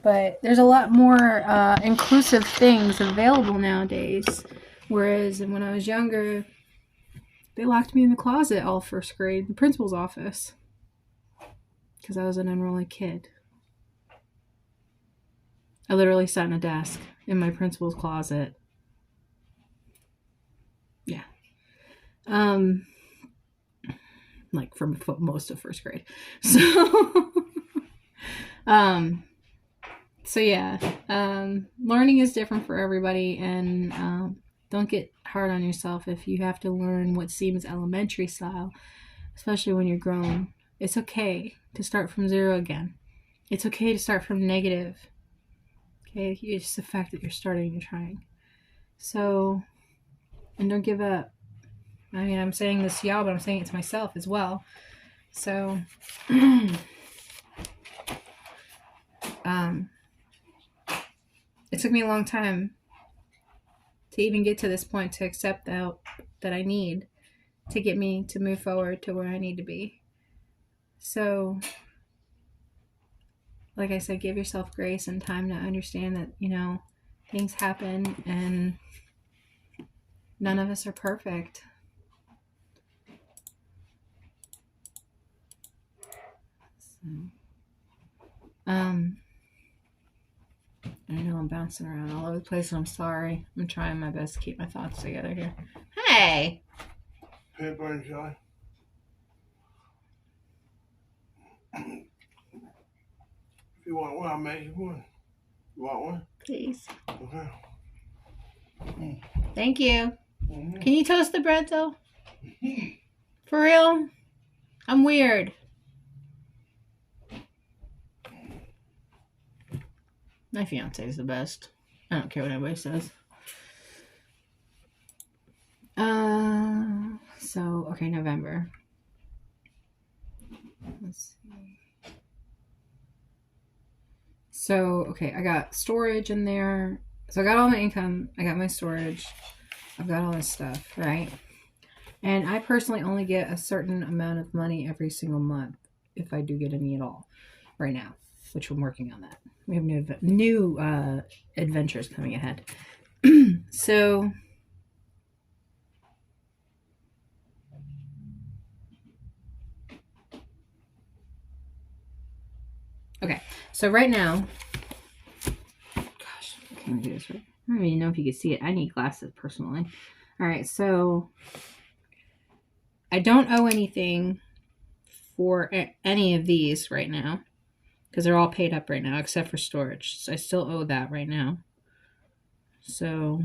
But there's a lot more inclusive things available nowadays. Whereas when I was younger, they locked me in the closet all first grade, the principal's office. Because I was an unruly kid. I literally sat in a desk in my principal's closet. Yeah. Like from most of first grade. So yeah, learning is different for everybody, and don't get hard on yourself if you have to learn what seems elementary style, especially when you're grown. It's okay to start from 0 again. It's okay to start from negative. Okay, it's just the fact that you're starting, you're trying. So, and don't give up. I mean, I'm saying this to y'all, but I'm saying it to myself as well. So, it took me a long time to even get to this point to accept the help that I need to get me to move forward to where I need to be. So, like I said, give yourself grace and time to understand that, you know, things happen and none of us are perfect. So, I know I'm bouncing around all over the place and I'm sorry. I'm trying my best to keep my thoughts together here. Hey! Hey, buddy, John. If you want one, I'll make you one. You want one? Please. Okay. Thank you. Mm-hmm. Can you toast the bread though? For real? I'm weird. My fiance is the best. I don't care what anybody says. So, okay, November. Let's see. So, okay, I got storage in there. So I got all my income. I got my storage. I've got all this stuff, right? And I personally only get a certain amount of money every single month, if I do get any at all, right now, which I'm working on that. We have new adventures coming ahead. So, okay. So right now, gosh, I can't do this right. I don't even know if you can see it. I need glasses personally. All right. So I don't owe anything for any of these right now, because they're all paid up right now, except for storage. So I still owe that right now. So,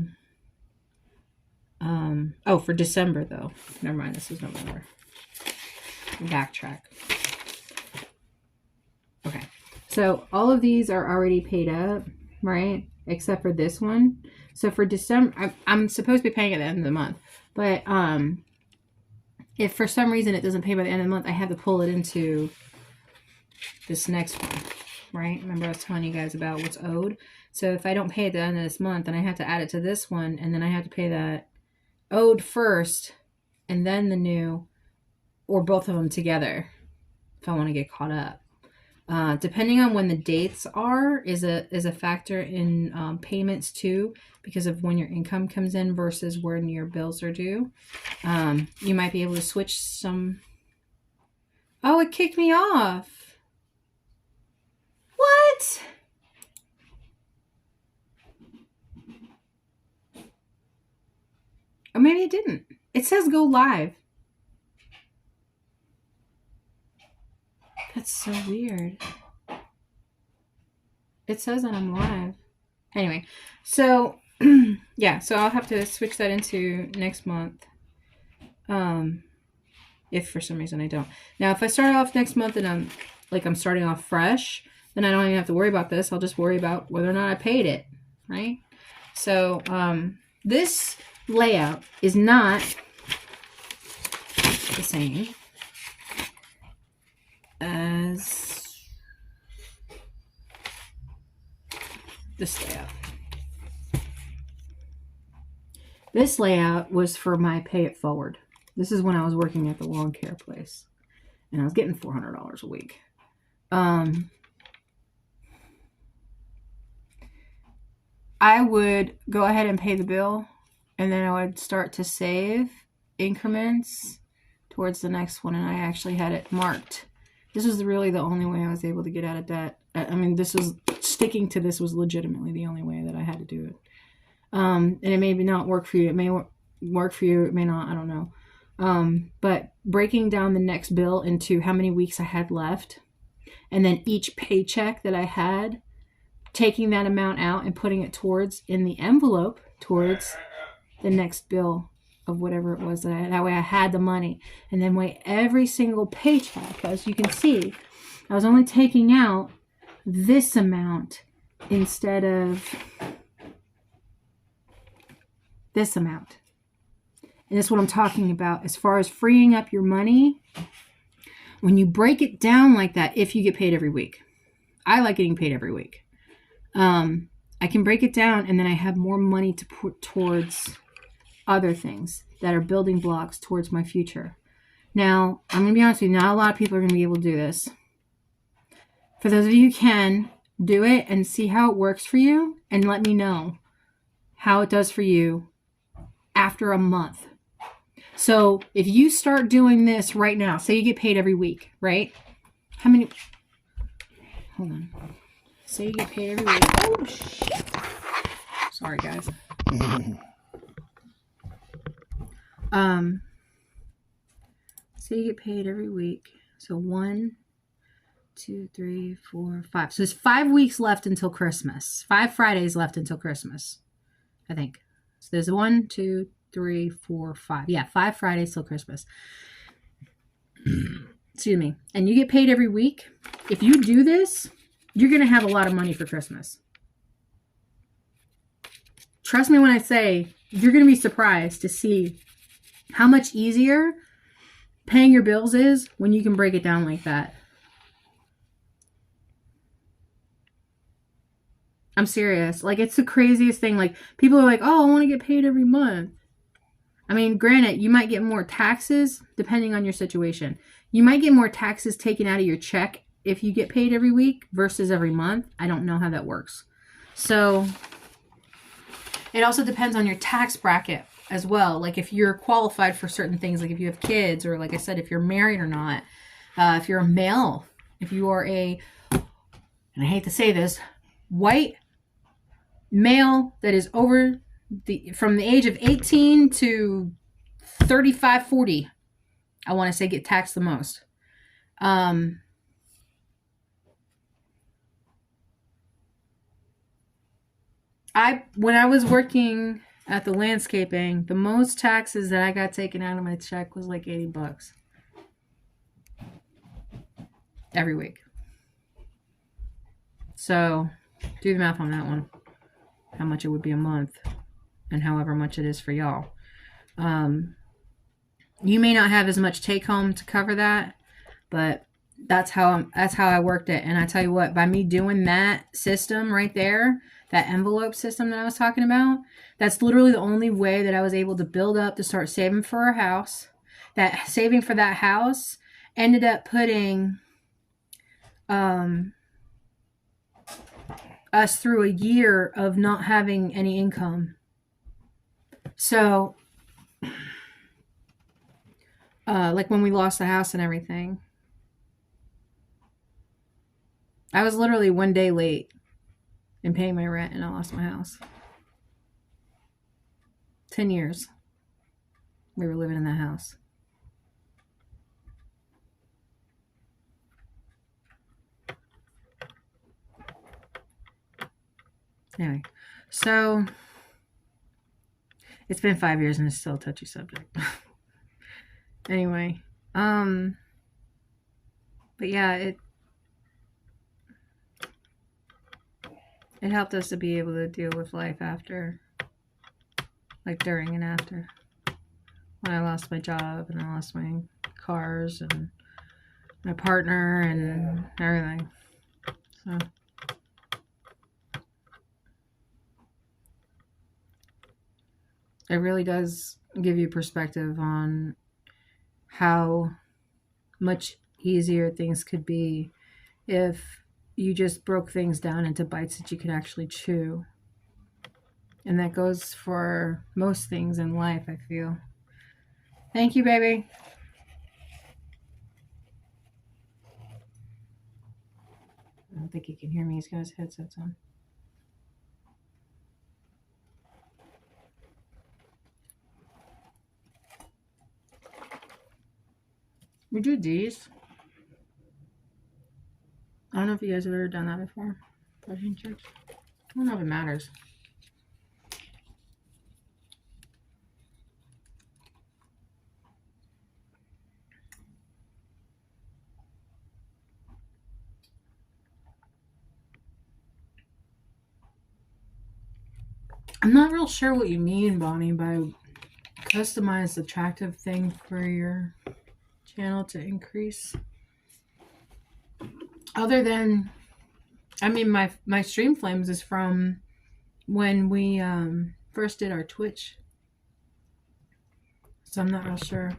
oh, for December, though. Never mind, this is November. Backtrack. Okay. So, all of these are already paid up, right? Except for this one. So, for December, I'm supposed to be paying at the end of the month. But, if for some reason it doesn't pay by the end of the month, I have to pull it into this next one, right? Remember I was telling you guys about what's owed? So if I don't pay at the end of this month, then I have to add it to this one, and then I have to pay that owed first, and then the new, or both of them together, if I want to get caught up. Depending on when the dates are is a factor in payments too, because of when your income comes in versus when your bills are due. You might be able to switch some. Oh, it kicked me off. What? Or maybe it didn't. It says go live. That's so weird. It says that I'm live. Anyway, so yeah, so I'll have to switch that into next month. If for some reason I don't. Now, if I start off next month and I'm starting off fresh, then I don't even have to worry about this. I'll just worry about whether or not I paid it, right? So this layout is not the same as this layout. This layout was for my pay it forward. This is when I was working at the lawn care place, and I was getting $400 a week. I would go ahead and pay the bill, and then I would start to save increments towards the next one, and I actually had it marked. This was really the only way I was able to get out of debt. I mean, sticking to this was legitimately the only way that I had to do it. And it may not work for you. It may work for you. It may not. I don't know. But breaking down the next bill into how many weeks I had left, and then each paycheck that I had, taking that amount out and putting it towards in the envelope towards the next bill of whatever it was that I had. That way I had the money, and then weigh every single paycheck. As you can see, I was only taking out this amount instead of this amount. And that's what I'm talking about as far as freeing up your money. When you break it down like that, if you get paid every week. I like getting paid every week. I can break it down, and then I have more money to put towards other things that are building blocks towards my future. Now, I'm going to be honest with you, not a lot of people are going to be able to do this. For those of you who can, do it and see how it works for you, and let me know how it does for you after a month. So if you start doing this right now, say you get paid every week, right? How many? Hold on. Say you get paid every week. Oh, shit. Sorry, guys. Say you get paid every week. So 1, 2, 3, 4, 5. So there's 5 weeks left until Christmas. 5 Fridays left until Christmas, I think. So there's 1, 2, 3, 4, 5. Yeah, 5 Fridays till Christmas. Excuse me. And you get paid every week. If you do this, you're going to have a lot of money for Christmas. Trust me when I say you're going to be surprised to see how much easier paying your bills is when you can break it down like that. I'm serious. Like, it's the craziest thing. Like, people are like, oh, I want to get paid every month. I mean, granted, you might get more taxes depending on your situation. You might get more taxes taken out of your check if you get paid every week versus every month. I don't know how that works. So it also depends on your tax bracket as well. Like, if you're qualified for certain things, like if you have kids, or like I said, if you're married or not, if you're a male, if you are and I hate to say this, white male that is over from the age of 18 to 35, 40, I want to say get taxed the most. When I was working at the landscaping, the most taxes that I got taken out of my check was like $80 every week. So do the math on that one. How much it would be a month, and however much it is for y'all. You may not have as much take home to cover that, but that's how I worked it. And I tell you what, by me doing that system right there, that envelope system that I was talking about, that's literally the only way that I was able to build up to start saving for a house. That saving for that house ended up putting us through a year of not having any income. So, like when we lost the house and everything, I was literally one day late in paying my rent and I lost my house. 10 years we were living in that house. Anyway, so it's been 5 years and it's still a touchy subject. Anyway, but yeah, it helped us to be able to deal with life after, like during and after. When I lost my job and I lost my cars and my partner and everything. So it really does give you perspective on how much easier things could be if you just broke things down into bites that you could actually chew. And that goes for most things in life, I feel. Thank you, baby. I don't think he can hear me. He's got his headsets on. We do these. I don't know if you guys have ever done that before. Brushing checks. I don't know if it matters. I'm not real sure what you mean, Bonnie, by customized attractive thing for your channel to increase. Other than, I mean, my stream flames is from when we first did our Twitch. So I'm not real sure.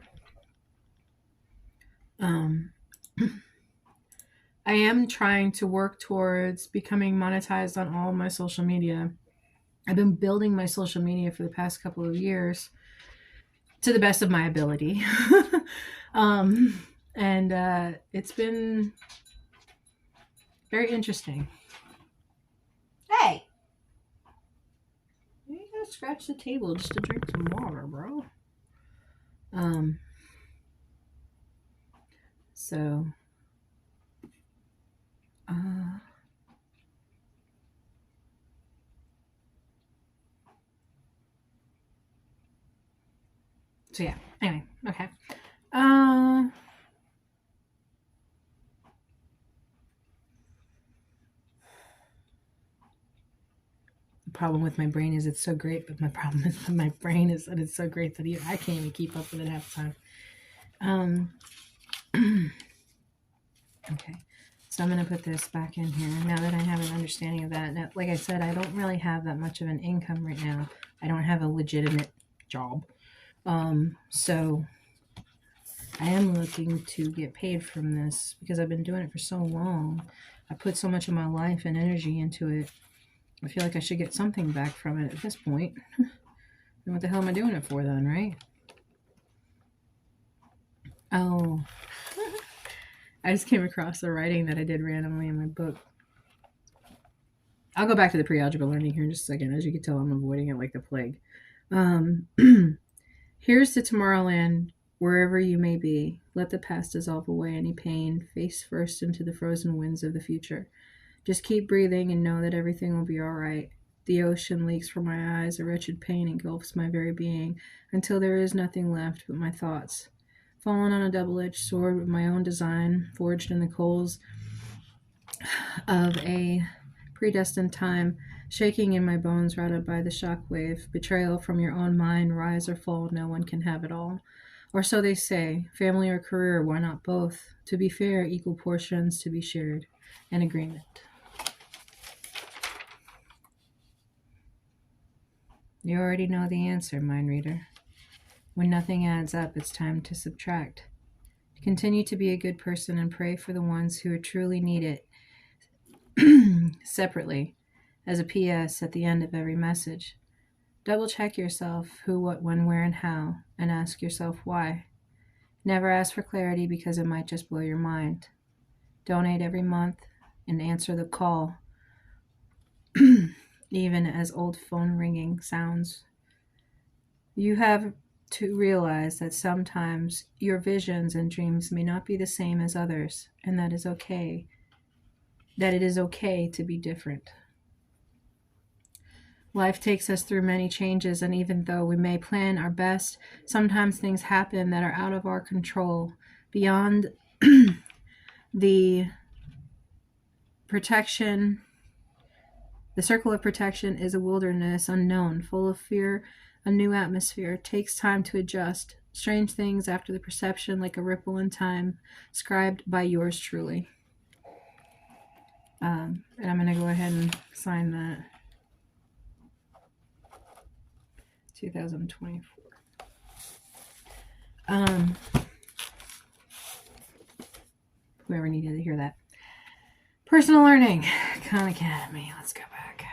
I am trying to work towards becoming monetized on all of my social media. I've been building my social media for the past couple of years to the best of my ability. And it's been very interesting. Hey! You gotta scratch the table just to drink some water, bro. So yeah, anyway, okay. The problem with my brain is it's so great, but my problem with my brain is that it's so great that I can't even keep up with it half the time. Okay, so I'm going to put this back in here now that I have an understanding of that. Now, like I said, I don't really have that much of an income right now. I don't have a legitimate job. So I am looking to get paid from this because I've been doing it for so long. I put so much of my life and energy into it. I feel like I should get something back from it at this point. And what the hell am I doing it for then, right? Oh. I just came across the writing that I did randomly in my book. I'll go back to the pre-algebra learning here in just a second. As you can tell, I'm avoiding it like the plague. Here's to Tomorrowland, wherever you may be. Let the past dissolve away any pain. Face first into the frozen winds of the future. Just keep breathing and know that everything will be all right. The ocean leaks from my eyes. A wretched pain engulfs my very being until there is nothing left but my thoughts. Fallen on a double-edged sword with my own design, forged in the coals of a predestined time, shaking in my bones, routed by the shockwave. Betrayal from your own mind, rise or fall, no one can have it all. Or so they say. Family or career, why not both? To be fair, equal portions to be shared. An agreement. You already know the answer, mind reader. When nothing adds up, it's time to subtract. Continue to be a good person and pray for the ones who truly need it separately, as a PS at the end of every message. Double check yourself who, what, when, where, and how, and ask yourself why. Never ask for clarity because it might just blow your mind. Donate every month and answer the call, even as old phone ringing sounds. You have to realize that sometimes your visions and dreams may not be the same as others, and that is okay. That it is okay to be different. Life takes us through many changes, and even though we may plan our best, sometimes things happen that are out of our control, beyond the protection. The circle of protection is a wilderness unknown, full of fear, a new atmosphere. It takes time to adjust. Strange things after the perception, like a ripple in time, scribed by yours truly. And I'm going to go ahead and sign that. 2024. Whoever needed to hear that. Personal learning. Khan Academy. Let's go back.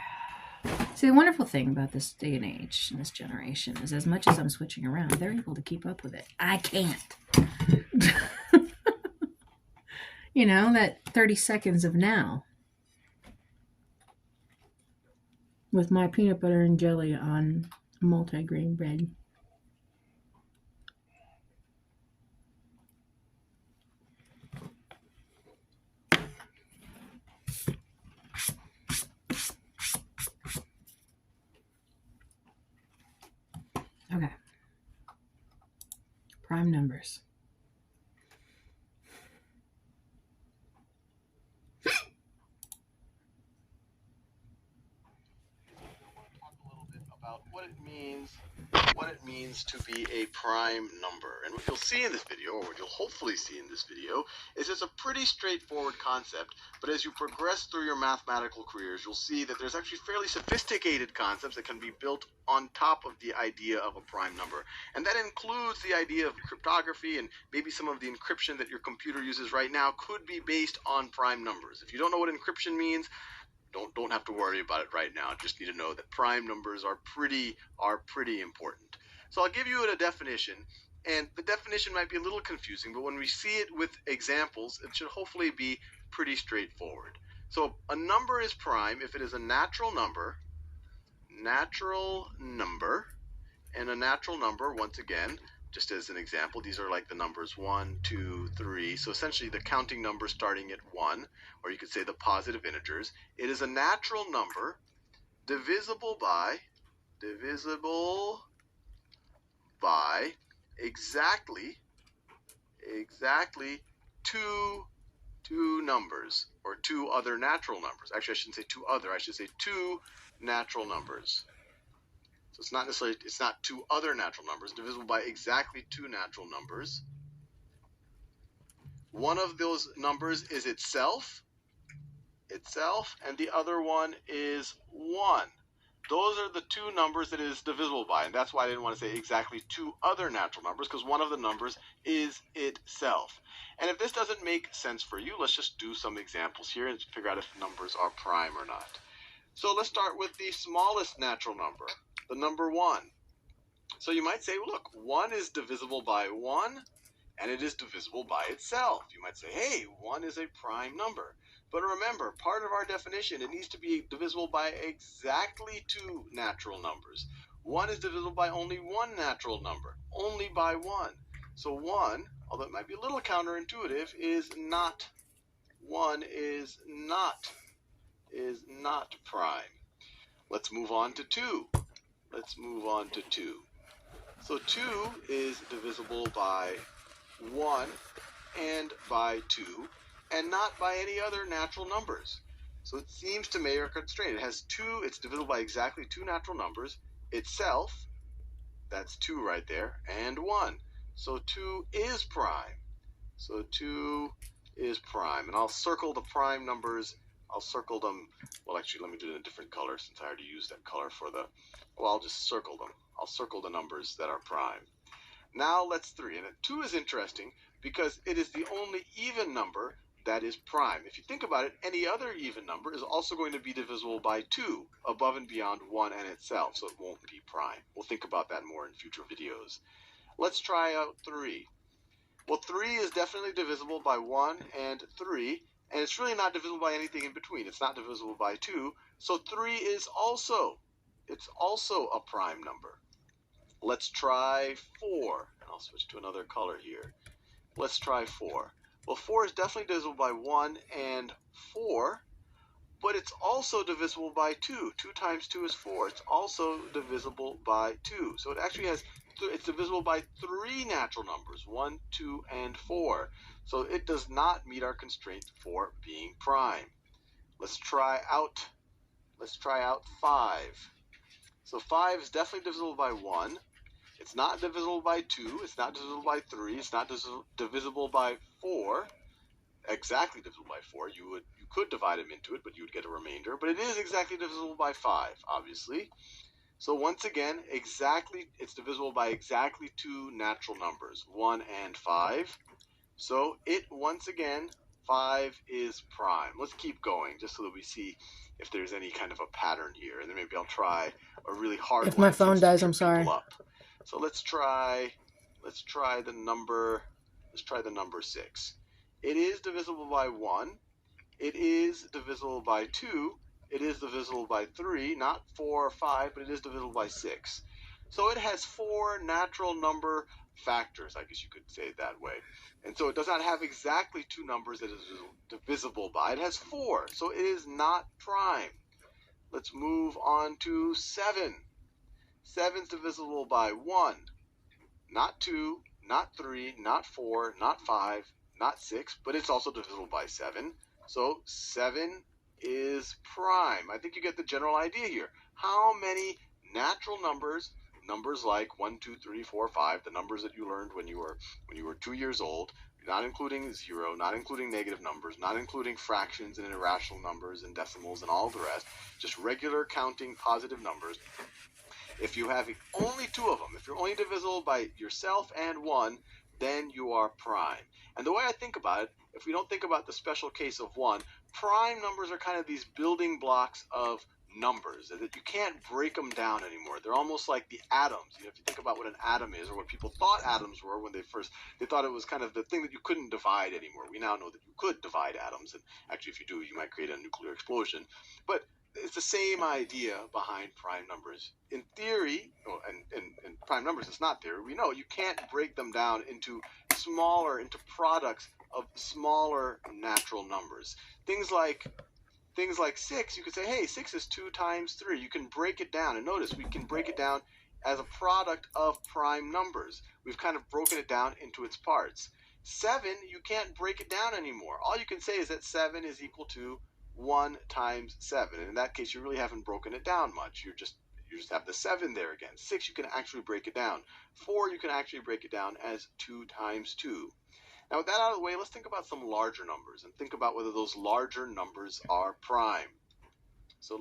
See, the wonderful thing about this day and age and this generation is as much as I'm switching around, they're able to keep up with it. I can't. You know, that 30 seconds of now with my peanut butter and jelly on multi-grain bread. Okay. Prime numbers. About what it means to be a prime number. And what you'll see in this video, or what you'll hopefully see in this video, is it's a pretty straightforward concept, but as you progress through your mathematical careers, you'll see that there's actually fairly sophisticated concepts that can be built on top of the idea of a prime number. And that includes the idea of cryptography, and maybe some of the encryption that your computer uses right now could be based on prime numbers. If you don't know what encryption means, don't have to worry about it right now. Just need to know that prime numbers are pretty important. So I'll give you a definition, and the definition might be a little confusing, but when we see it with examples, it should hopefully be pretty straightforward. So a number is prime if it is a natural number, and a natural number, once again, just as an example, these are like the numbers 1, 2, 3. So essentially the counting numbers starting at 1, or you could say the positive integers. It is a natural number divisible by exactly two numbers, or two other natural numbers. Actually, I shouldn't say two other. I should say two natural numbers. So it's not two other natural numbers, divisible by exactly two natural numbers. One of those numbers is itself, and the other one is 1. Those are the two numbers that it is divisible by, and that's why I didn't want to say exactly two other natural numbers, because one of the numbers is itself. And if this doesn't make sense for you, let's just do some examples here and figure out if numbers are prime or not. So let's start with the smallest natural number, the number 1. So you might say, well, look, 1 is divisible by 1, and it is divisible by itself. You might say, hey, 1 is a prime number. But remember, part of our definition, it needs to be divisible by exactly two natural numbers. 1 is divisible by only one natural number, only by 1. So 1, although it might be a little counterintuitive, is not prime. Let's move on to 2. So 2 is divisible by 1 and by 2, and not by any other natural numbers. So it seems to make a constraint. It has 2, it's divisible by exactly two natural numbers, itself, that's 2 right there, and 1. So 2 is prime. And I'll circle the prime numbers. I'll circle them. Well, actually, let me do it in a different color since I already used that color for the, well, I'll just circle them. I'll circle the numbers that are prime. Now let's 3. And 2 is interesting because it is the only even number that is prime. If you think about it, any other even number is also going to be divisible by 2 above and beyond 1 and itself, so it won't be prime. We'll think about that more in future videos. Let's try out 3. Well, 3 is definitely divisible by 1 and 3, and it's really not divisible by anything in between. It's not divisible by 2, so 3 is also a prime number. Let's try 4, and I'll switch to another color here. Let's try 4. Well, 4 is definitely divisible by 1 and 4, but it's also divisible by 2. 2 times 2 is 4. It's also divisible by 2. So it actually it's divisible by 3 natural numbers, 1, 2, and 4. So it does not meet our constraint for being prime. Let's try out 5. So 5 is definitely divisible by 1. It's not divisible by 2. It's not divisible by 3. It's not divisible by 4. Exactly divisible by 4. You could divide them into it, but you would get a remainder. But it is exactly divisible by 5, obviously. So once again, it's divisible by exactly 2 natural numbers, 1 and 5. So once again, 5 is prime. Let's keep going just so that we see if there's any kind of a pattern here. And then maybe I'll try a really hard one. If my phone dies, I'm sorry. So let's try the number 6. It is divisible by 1. It is divisible by 2. It is divisible by 3, not 4 or 5, but it is divisible by 6. So it has 4 natural number factors, I guess you could say it that way. And so it does not have exactly 2 numbers that it is divisible by. It has 4, so it is not prime. Let's move on to 7. 7 is divisible by 1, not 2, not 3, not 4, not 5, not 6, but it's also divisible by 7. So 7 is prime. I think you get the general idea here. How many natural numbers like 1, 2, 3, 4, 5, the numbers that you learned when you were 2 years old, not including 0, not including negative numbers, not including fractions and irrational numbers and decimals and all the rest, just regular counting positive numbers. If you have only 2 of them, if you're only divisible by yourself and 1, then you are prime. And the way I think about it, if we don't think about the special case of 1, prime numbers are kind of these building blocks of numbers that you can't break them down anymore. They're almost like the atoms. If you think about what an atom is, or what people thought atoms were when they thought it was kind of the thing that you couldn't divide anymore. We now know that you could divide atoms, and actually if you do, you might create a nuclear explosion. But it's the same idea behind prime numbers. In theory, and prime numbers, it's not theory. We know you can't break them down into products of smaller natural numbers. Things like 6, you could say, hey, 6 is 2 times 3. You can break it down. And notice, we can break it down as a product of prime numbers. We've kind of broken it down into its parts. 7, you can't break it down anymore. All you can say is that 7 is equal to 1 times 7. And in that case, you really haven't broken it down much. You just have the 7 there again. 6, you can actually break it down. 4, you can actually break it down as 2 times 2. Now, with that out of the way, let's think about some larger numbers and think about whether those larger numbers are prime. So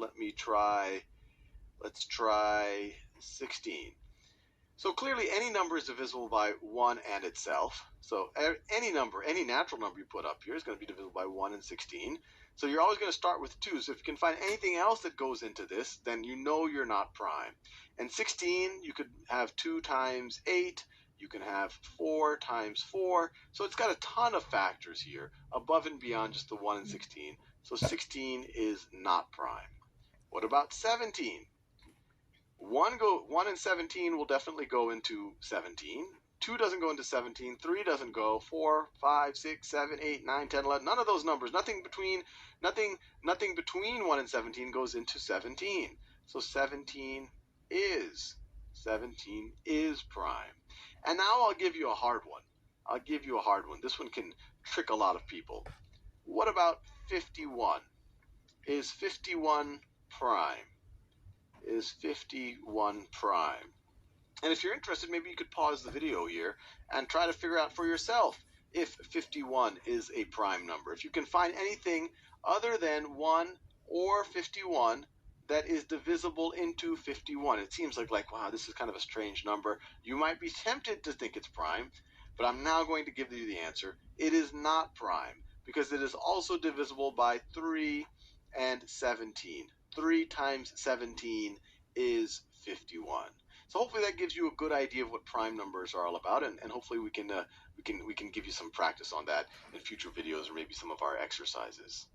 let's try 16. So clearly any number is divisible by 1 and itself. So any natural number you put up here is going to be divisible by 1 and 16. So you're always going to start with 2. So if you can find anything else that goes into this, then you know you're not prime. And 16, you could have 2 times 8. You can have 4 times 4. So it's got a ton of factors here above and beyond just the 1 and 16. So 16 is not prime. What about 17? 1 and 17 will definitely go into 17. 2 doesn't go into 17. 3 doesn't go. 4, 5, 6, 7, 8, 9, 10, 11. None of those numbers. Nothing between 1 and 17 goes into 17. So 17 is prime. And now I'll give you a hard one. This one can trick a lot of people. What about 51? Is 51 prime? Is 51 prime? And if you're interested, maybe you could pause the video here and try to figure out for yourself if 51 is a prime number. If you can find anything other than 1 or 51 that is divisible into 51. It seems like, wow, this is kind of a strange number. You might be tempted to think it's prime, But I'm now going to give you the answer. It is not prime because it is also divisible by 3 and 17. 3 times 17 is 51. So hopefully that gives you a good idea of what prime numbers are all about, and hopefully we can give you some practice on that in future videos or maybe some of our exercises.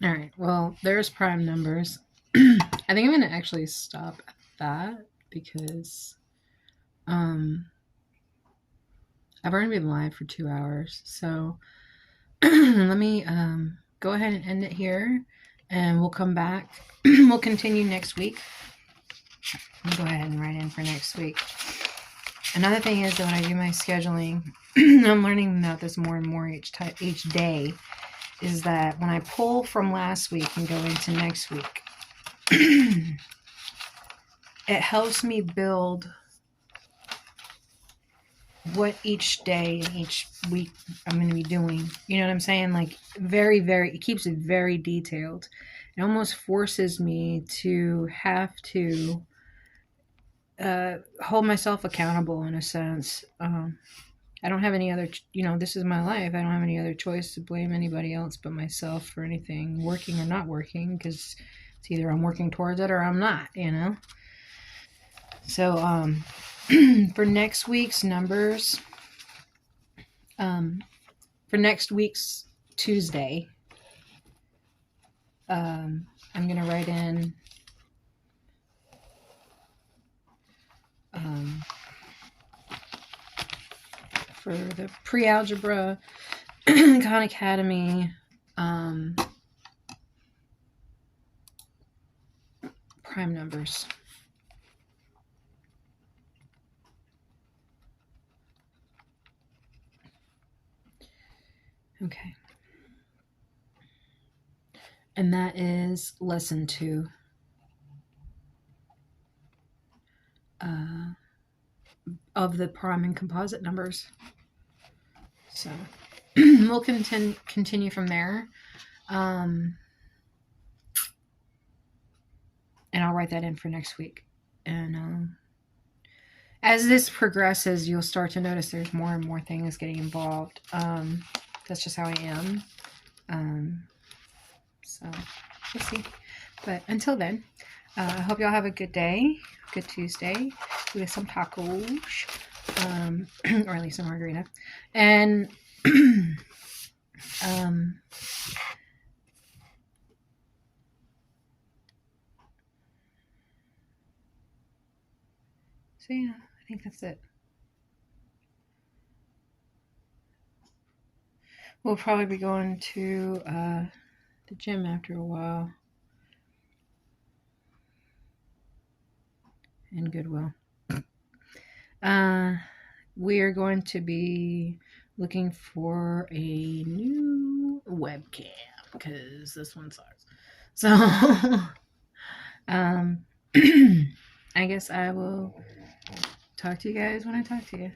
All right, well, there's prime numbers. I think I'm going to actually stop at that because I've already been live for 2 hours. So let me go ahead and end it here, and we'll come back. We'll continue next week. Let me go ahead and write in for next week. Another thing is that when I do my scheduling, I'm learning about this more and more each day, is that when I pull from last week and go into next week, it helps me build what each day and each week I'm going to be doing. You know what I'm saying? Like it keeps it very detailed. It almost forces me to have to hold myself accountable in a sense. I don't have any other, this is my life. I don't have any other choice to blame anybody else but myself for anything working or not working, because it's either I'm working towards it or I'm not, So for next week's numbers, for next week's Tuesday, I'm going to write in for the pre-algebra Khan Academy prime numbers. Okay. And that is lesson 2. Of the prime and composite numbers. So we'll continue from there. And I'll write that in for next week. And as this progresses, you'll start to notice there's more and more things getting involved. That's just how I am. So we'll see. But until then, I hope y'all have a good day, good Tuesday with some tacos, or at least a margarita. And so yeah, I think that's it. We'll probably be going to the gym after a while. And Goodwill. We are going to be looking for a new webcam because this one sucks. So I guess I will talk to you guys when I talk to you.